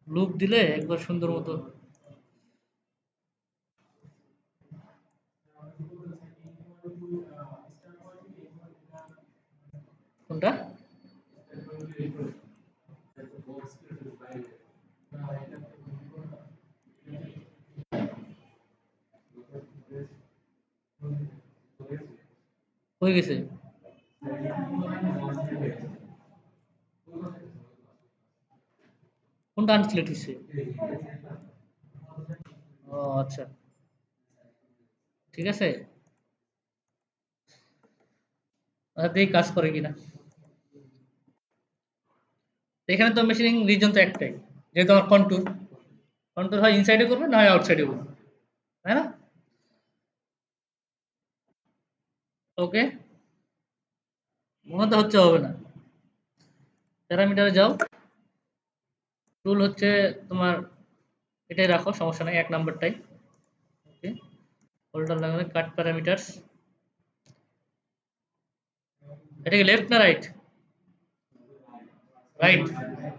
A: লুপ দিলে একবার সুন্দর মতো। কোনটা? হয়ে গেছে, কোনটা আনসিলেক্ট হচ্ছে? ও আচ্ছা, ঠিক আছে, আচ্ছা দেখি কাজ করে কিনা। এখানে তো মেশিনিং রিজন তো একটাই, যেহেতু আমার কন্ট্রোল, কন্ট্রোল হয় ইনসাইডে করবে না হয় আউটসাইডে করবে, তাই না? ওকে, মনে তো হচ্ছে হবে না। প্যারামিটারে যাও, টুল হচ্ছে তোমার, এটাই রাখো, সমস্যা নাই, 1 নাম্বারটাই। ওকে, ফোল্ডার লাগাবে, কাট প্যারামিটারস, এটা কি লেফট না রাইট? রাইট,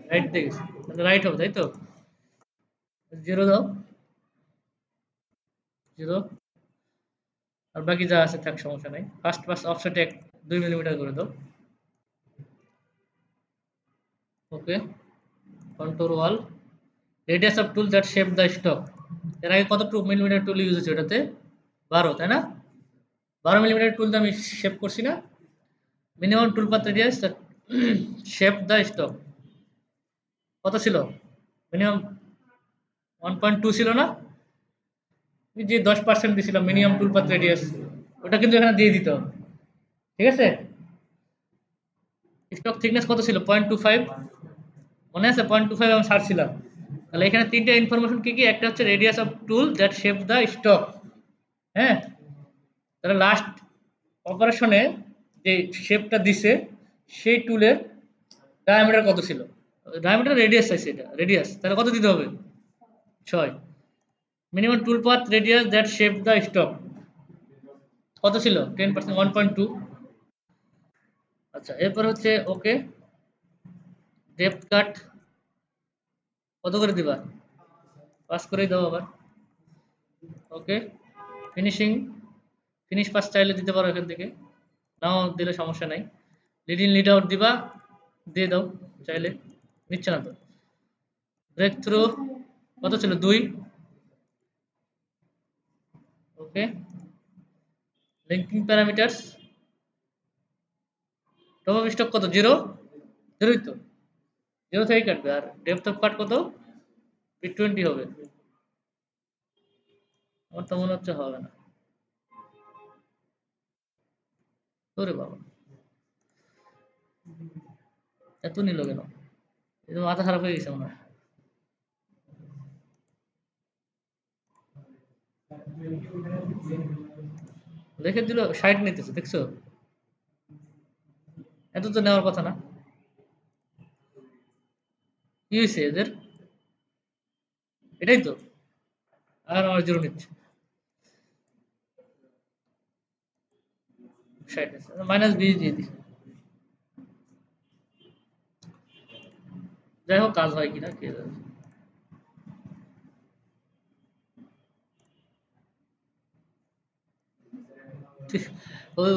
A: রাইট দিকে, তাহলে রাইট হবে তাই তো। 0 দাও, 0, আর বাকি যা আছে থাক, সমস্যা নাই। ফার্স্ট পাস অফসেটে 2 মিলিমিটার করে দাও। Okay, control wall, radius of tool that shape the stock. এর আগে কত মিলিমিটার টুল ইউজ হচ্ছে ওটাতে? 12, তাই না? 12 মিলিমিটার টুল দিয়ে আমি শেপ করছি না? Minimum tool path radius that shape the stock কত ছিল? মিনিমাম 1.2 ছিল না? ওই যে 10% দিছিলাম মিনিমাম টুল পাথ রেডিয়াস, ওটা কিন্তু এখানে দিয়ে দিতে হবে। ঠিক আছে? স্টক থিকনেস কত ছিল? 0.25, মনে আছে? 0.25 আমি ছাড়ছিলাম। তাহলে এখানে তিনটা ইনফরমেশন কি কি? একটা হচ্ছে radius of tool that shape the stock. হ্যাঁ, তাহলে লাস্ট অপারেশনে যে শেপটা দিছে সেই টুলের ডায়ামিটার কত ছিল? ডায়ামিটার রেডিয়াস চাইছে, এটা রেডিয়াস, তাহলে কত দিতে হবে? 6। Minimum tool path radius that shape the stock কত ছিল? 10%, 1.2। আচ্ছা, এরপর হচ্ছে ওকে, ডেপথ কাট কত করে দিবা? পাস করেই দাও আবার। ওকে, ফিনিশিং, ফিনিশ পাস চাইলে দিতে পারো এখান থেকে, নাও দিলে সমস্যা নাই। লিড ইন লিড আউট দিবা, দিয়ে দাও চাইলে, নিচ্ছে না তো। ব্রেক থ্রু কত ছিল? 2। Okay, linking parameters, top of stock কত? 0, 0ই তো, 0 থেকে কাটবে। আর ডেপথ অফ কাট কত? 20 হবে। আমার তো মনে হচ্ছে হবে না। ওরে বাবা, এত নিল কেন? এটা মাথা খারাপ হয়ে গেছে মনে হয়। লিখে দিল 60 নিতেছে, দেখছো? এত তো নেওয়ার কথা না। কি হয়েছে এদের? এটাই তো, আর আমার 0 নিচ্ছে। 60 আছে, -20 দিয়ে দিই। যাই হোক, কাজ হয় কিনা কে জানে।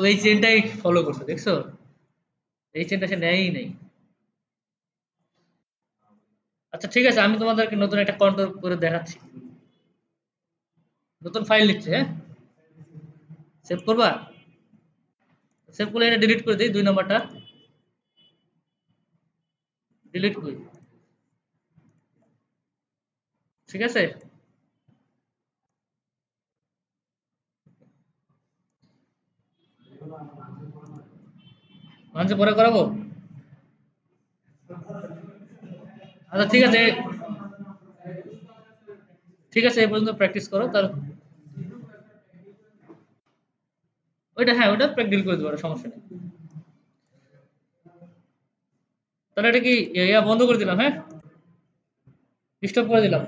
A: ওই চেনটাই ফলো করছে, দেখছো? এই চেনটা সে নেয়ই নেই। আচ্ছা ঠিক আছে, আমি তোমাদেরকে নতুন একটা কন্ট্রোল করে দেখাচ্ছি। নতুন ফাইল লিখছে, হ্যাঁ? সেভ করবা? সেভ করলে এটা ডিলিট করে দিই, 2 নাম্বারটা ডিলিট করি। ঠিক আছে, লাঞ্চে পরে করাবো। আচ্ছা ঠিক আছে, ঠিক আছে, এই পর্যন্ত প্র্যাকটিস করো তার। ওইটা, হ্যাঁ, ওটা প্র্যাকটিস করে দেবো, সমস্যা নেই। তাহলে এটা কি ইয়া বন্ধ করে দিলাম? হ্যাঁ, স্টপ করে দিলাম।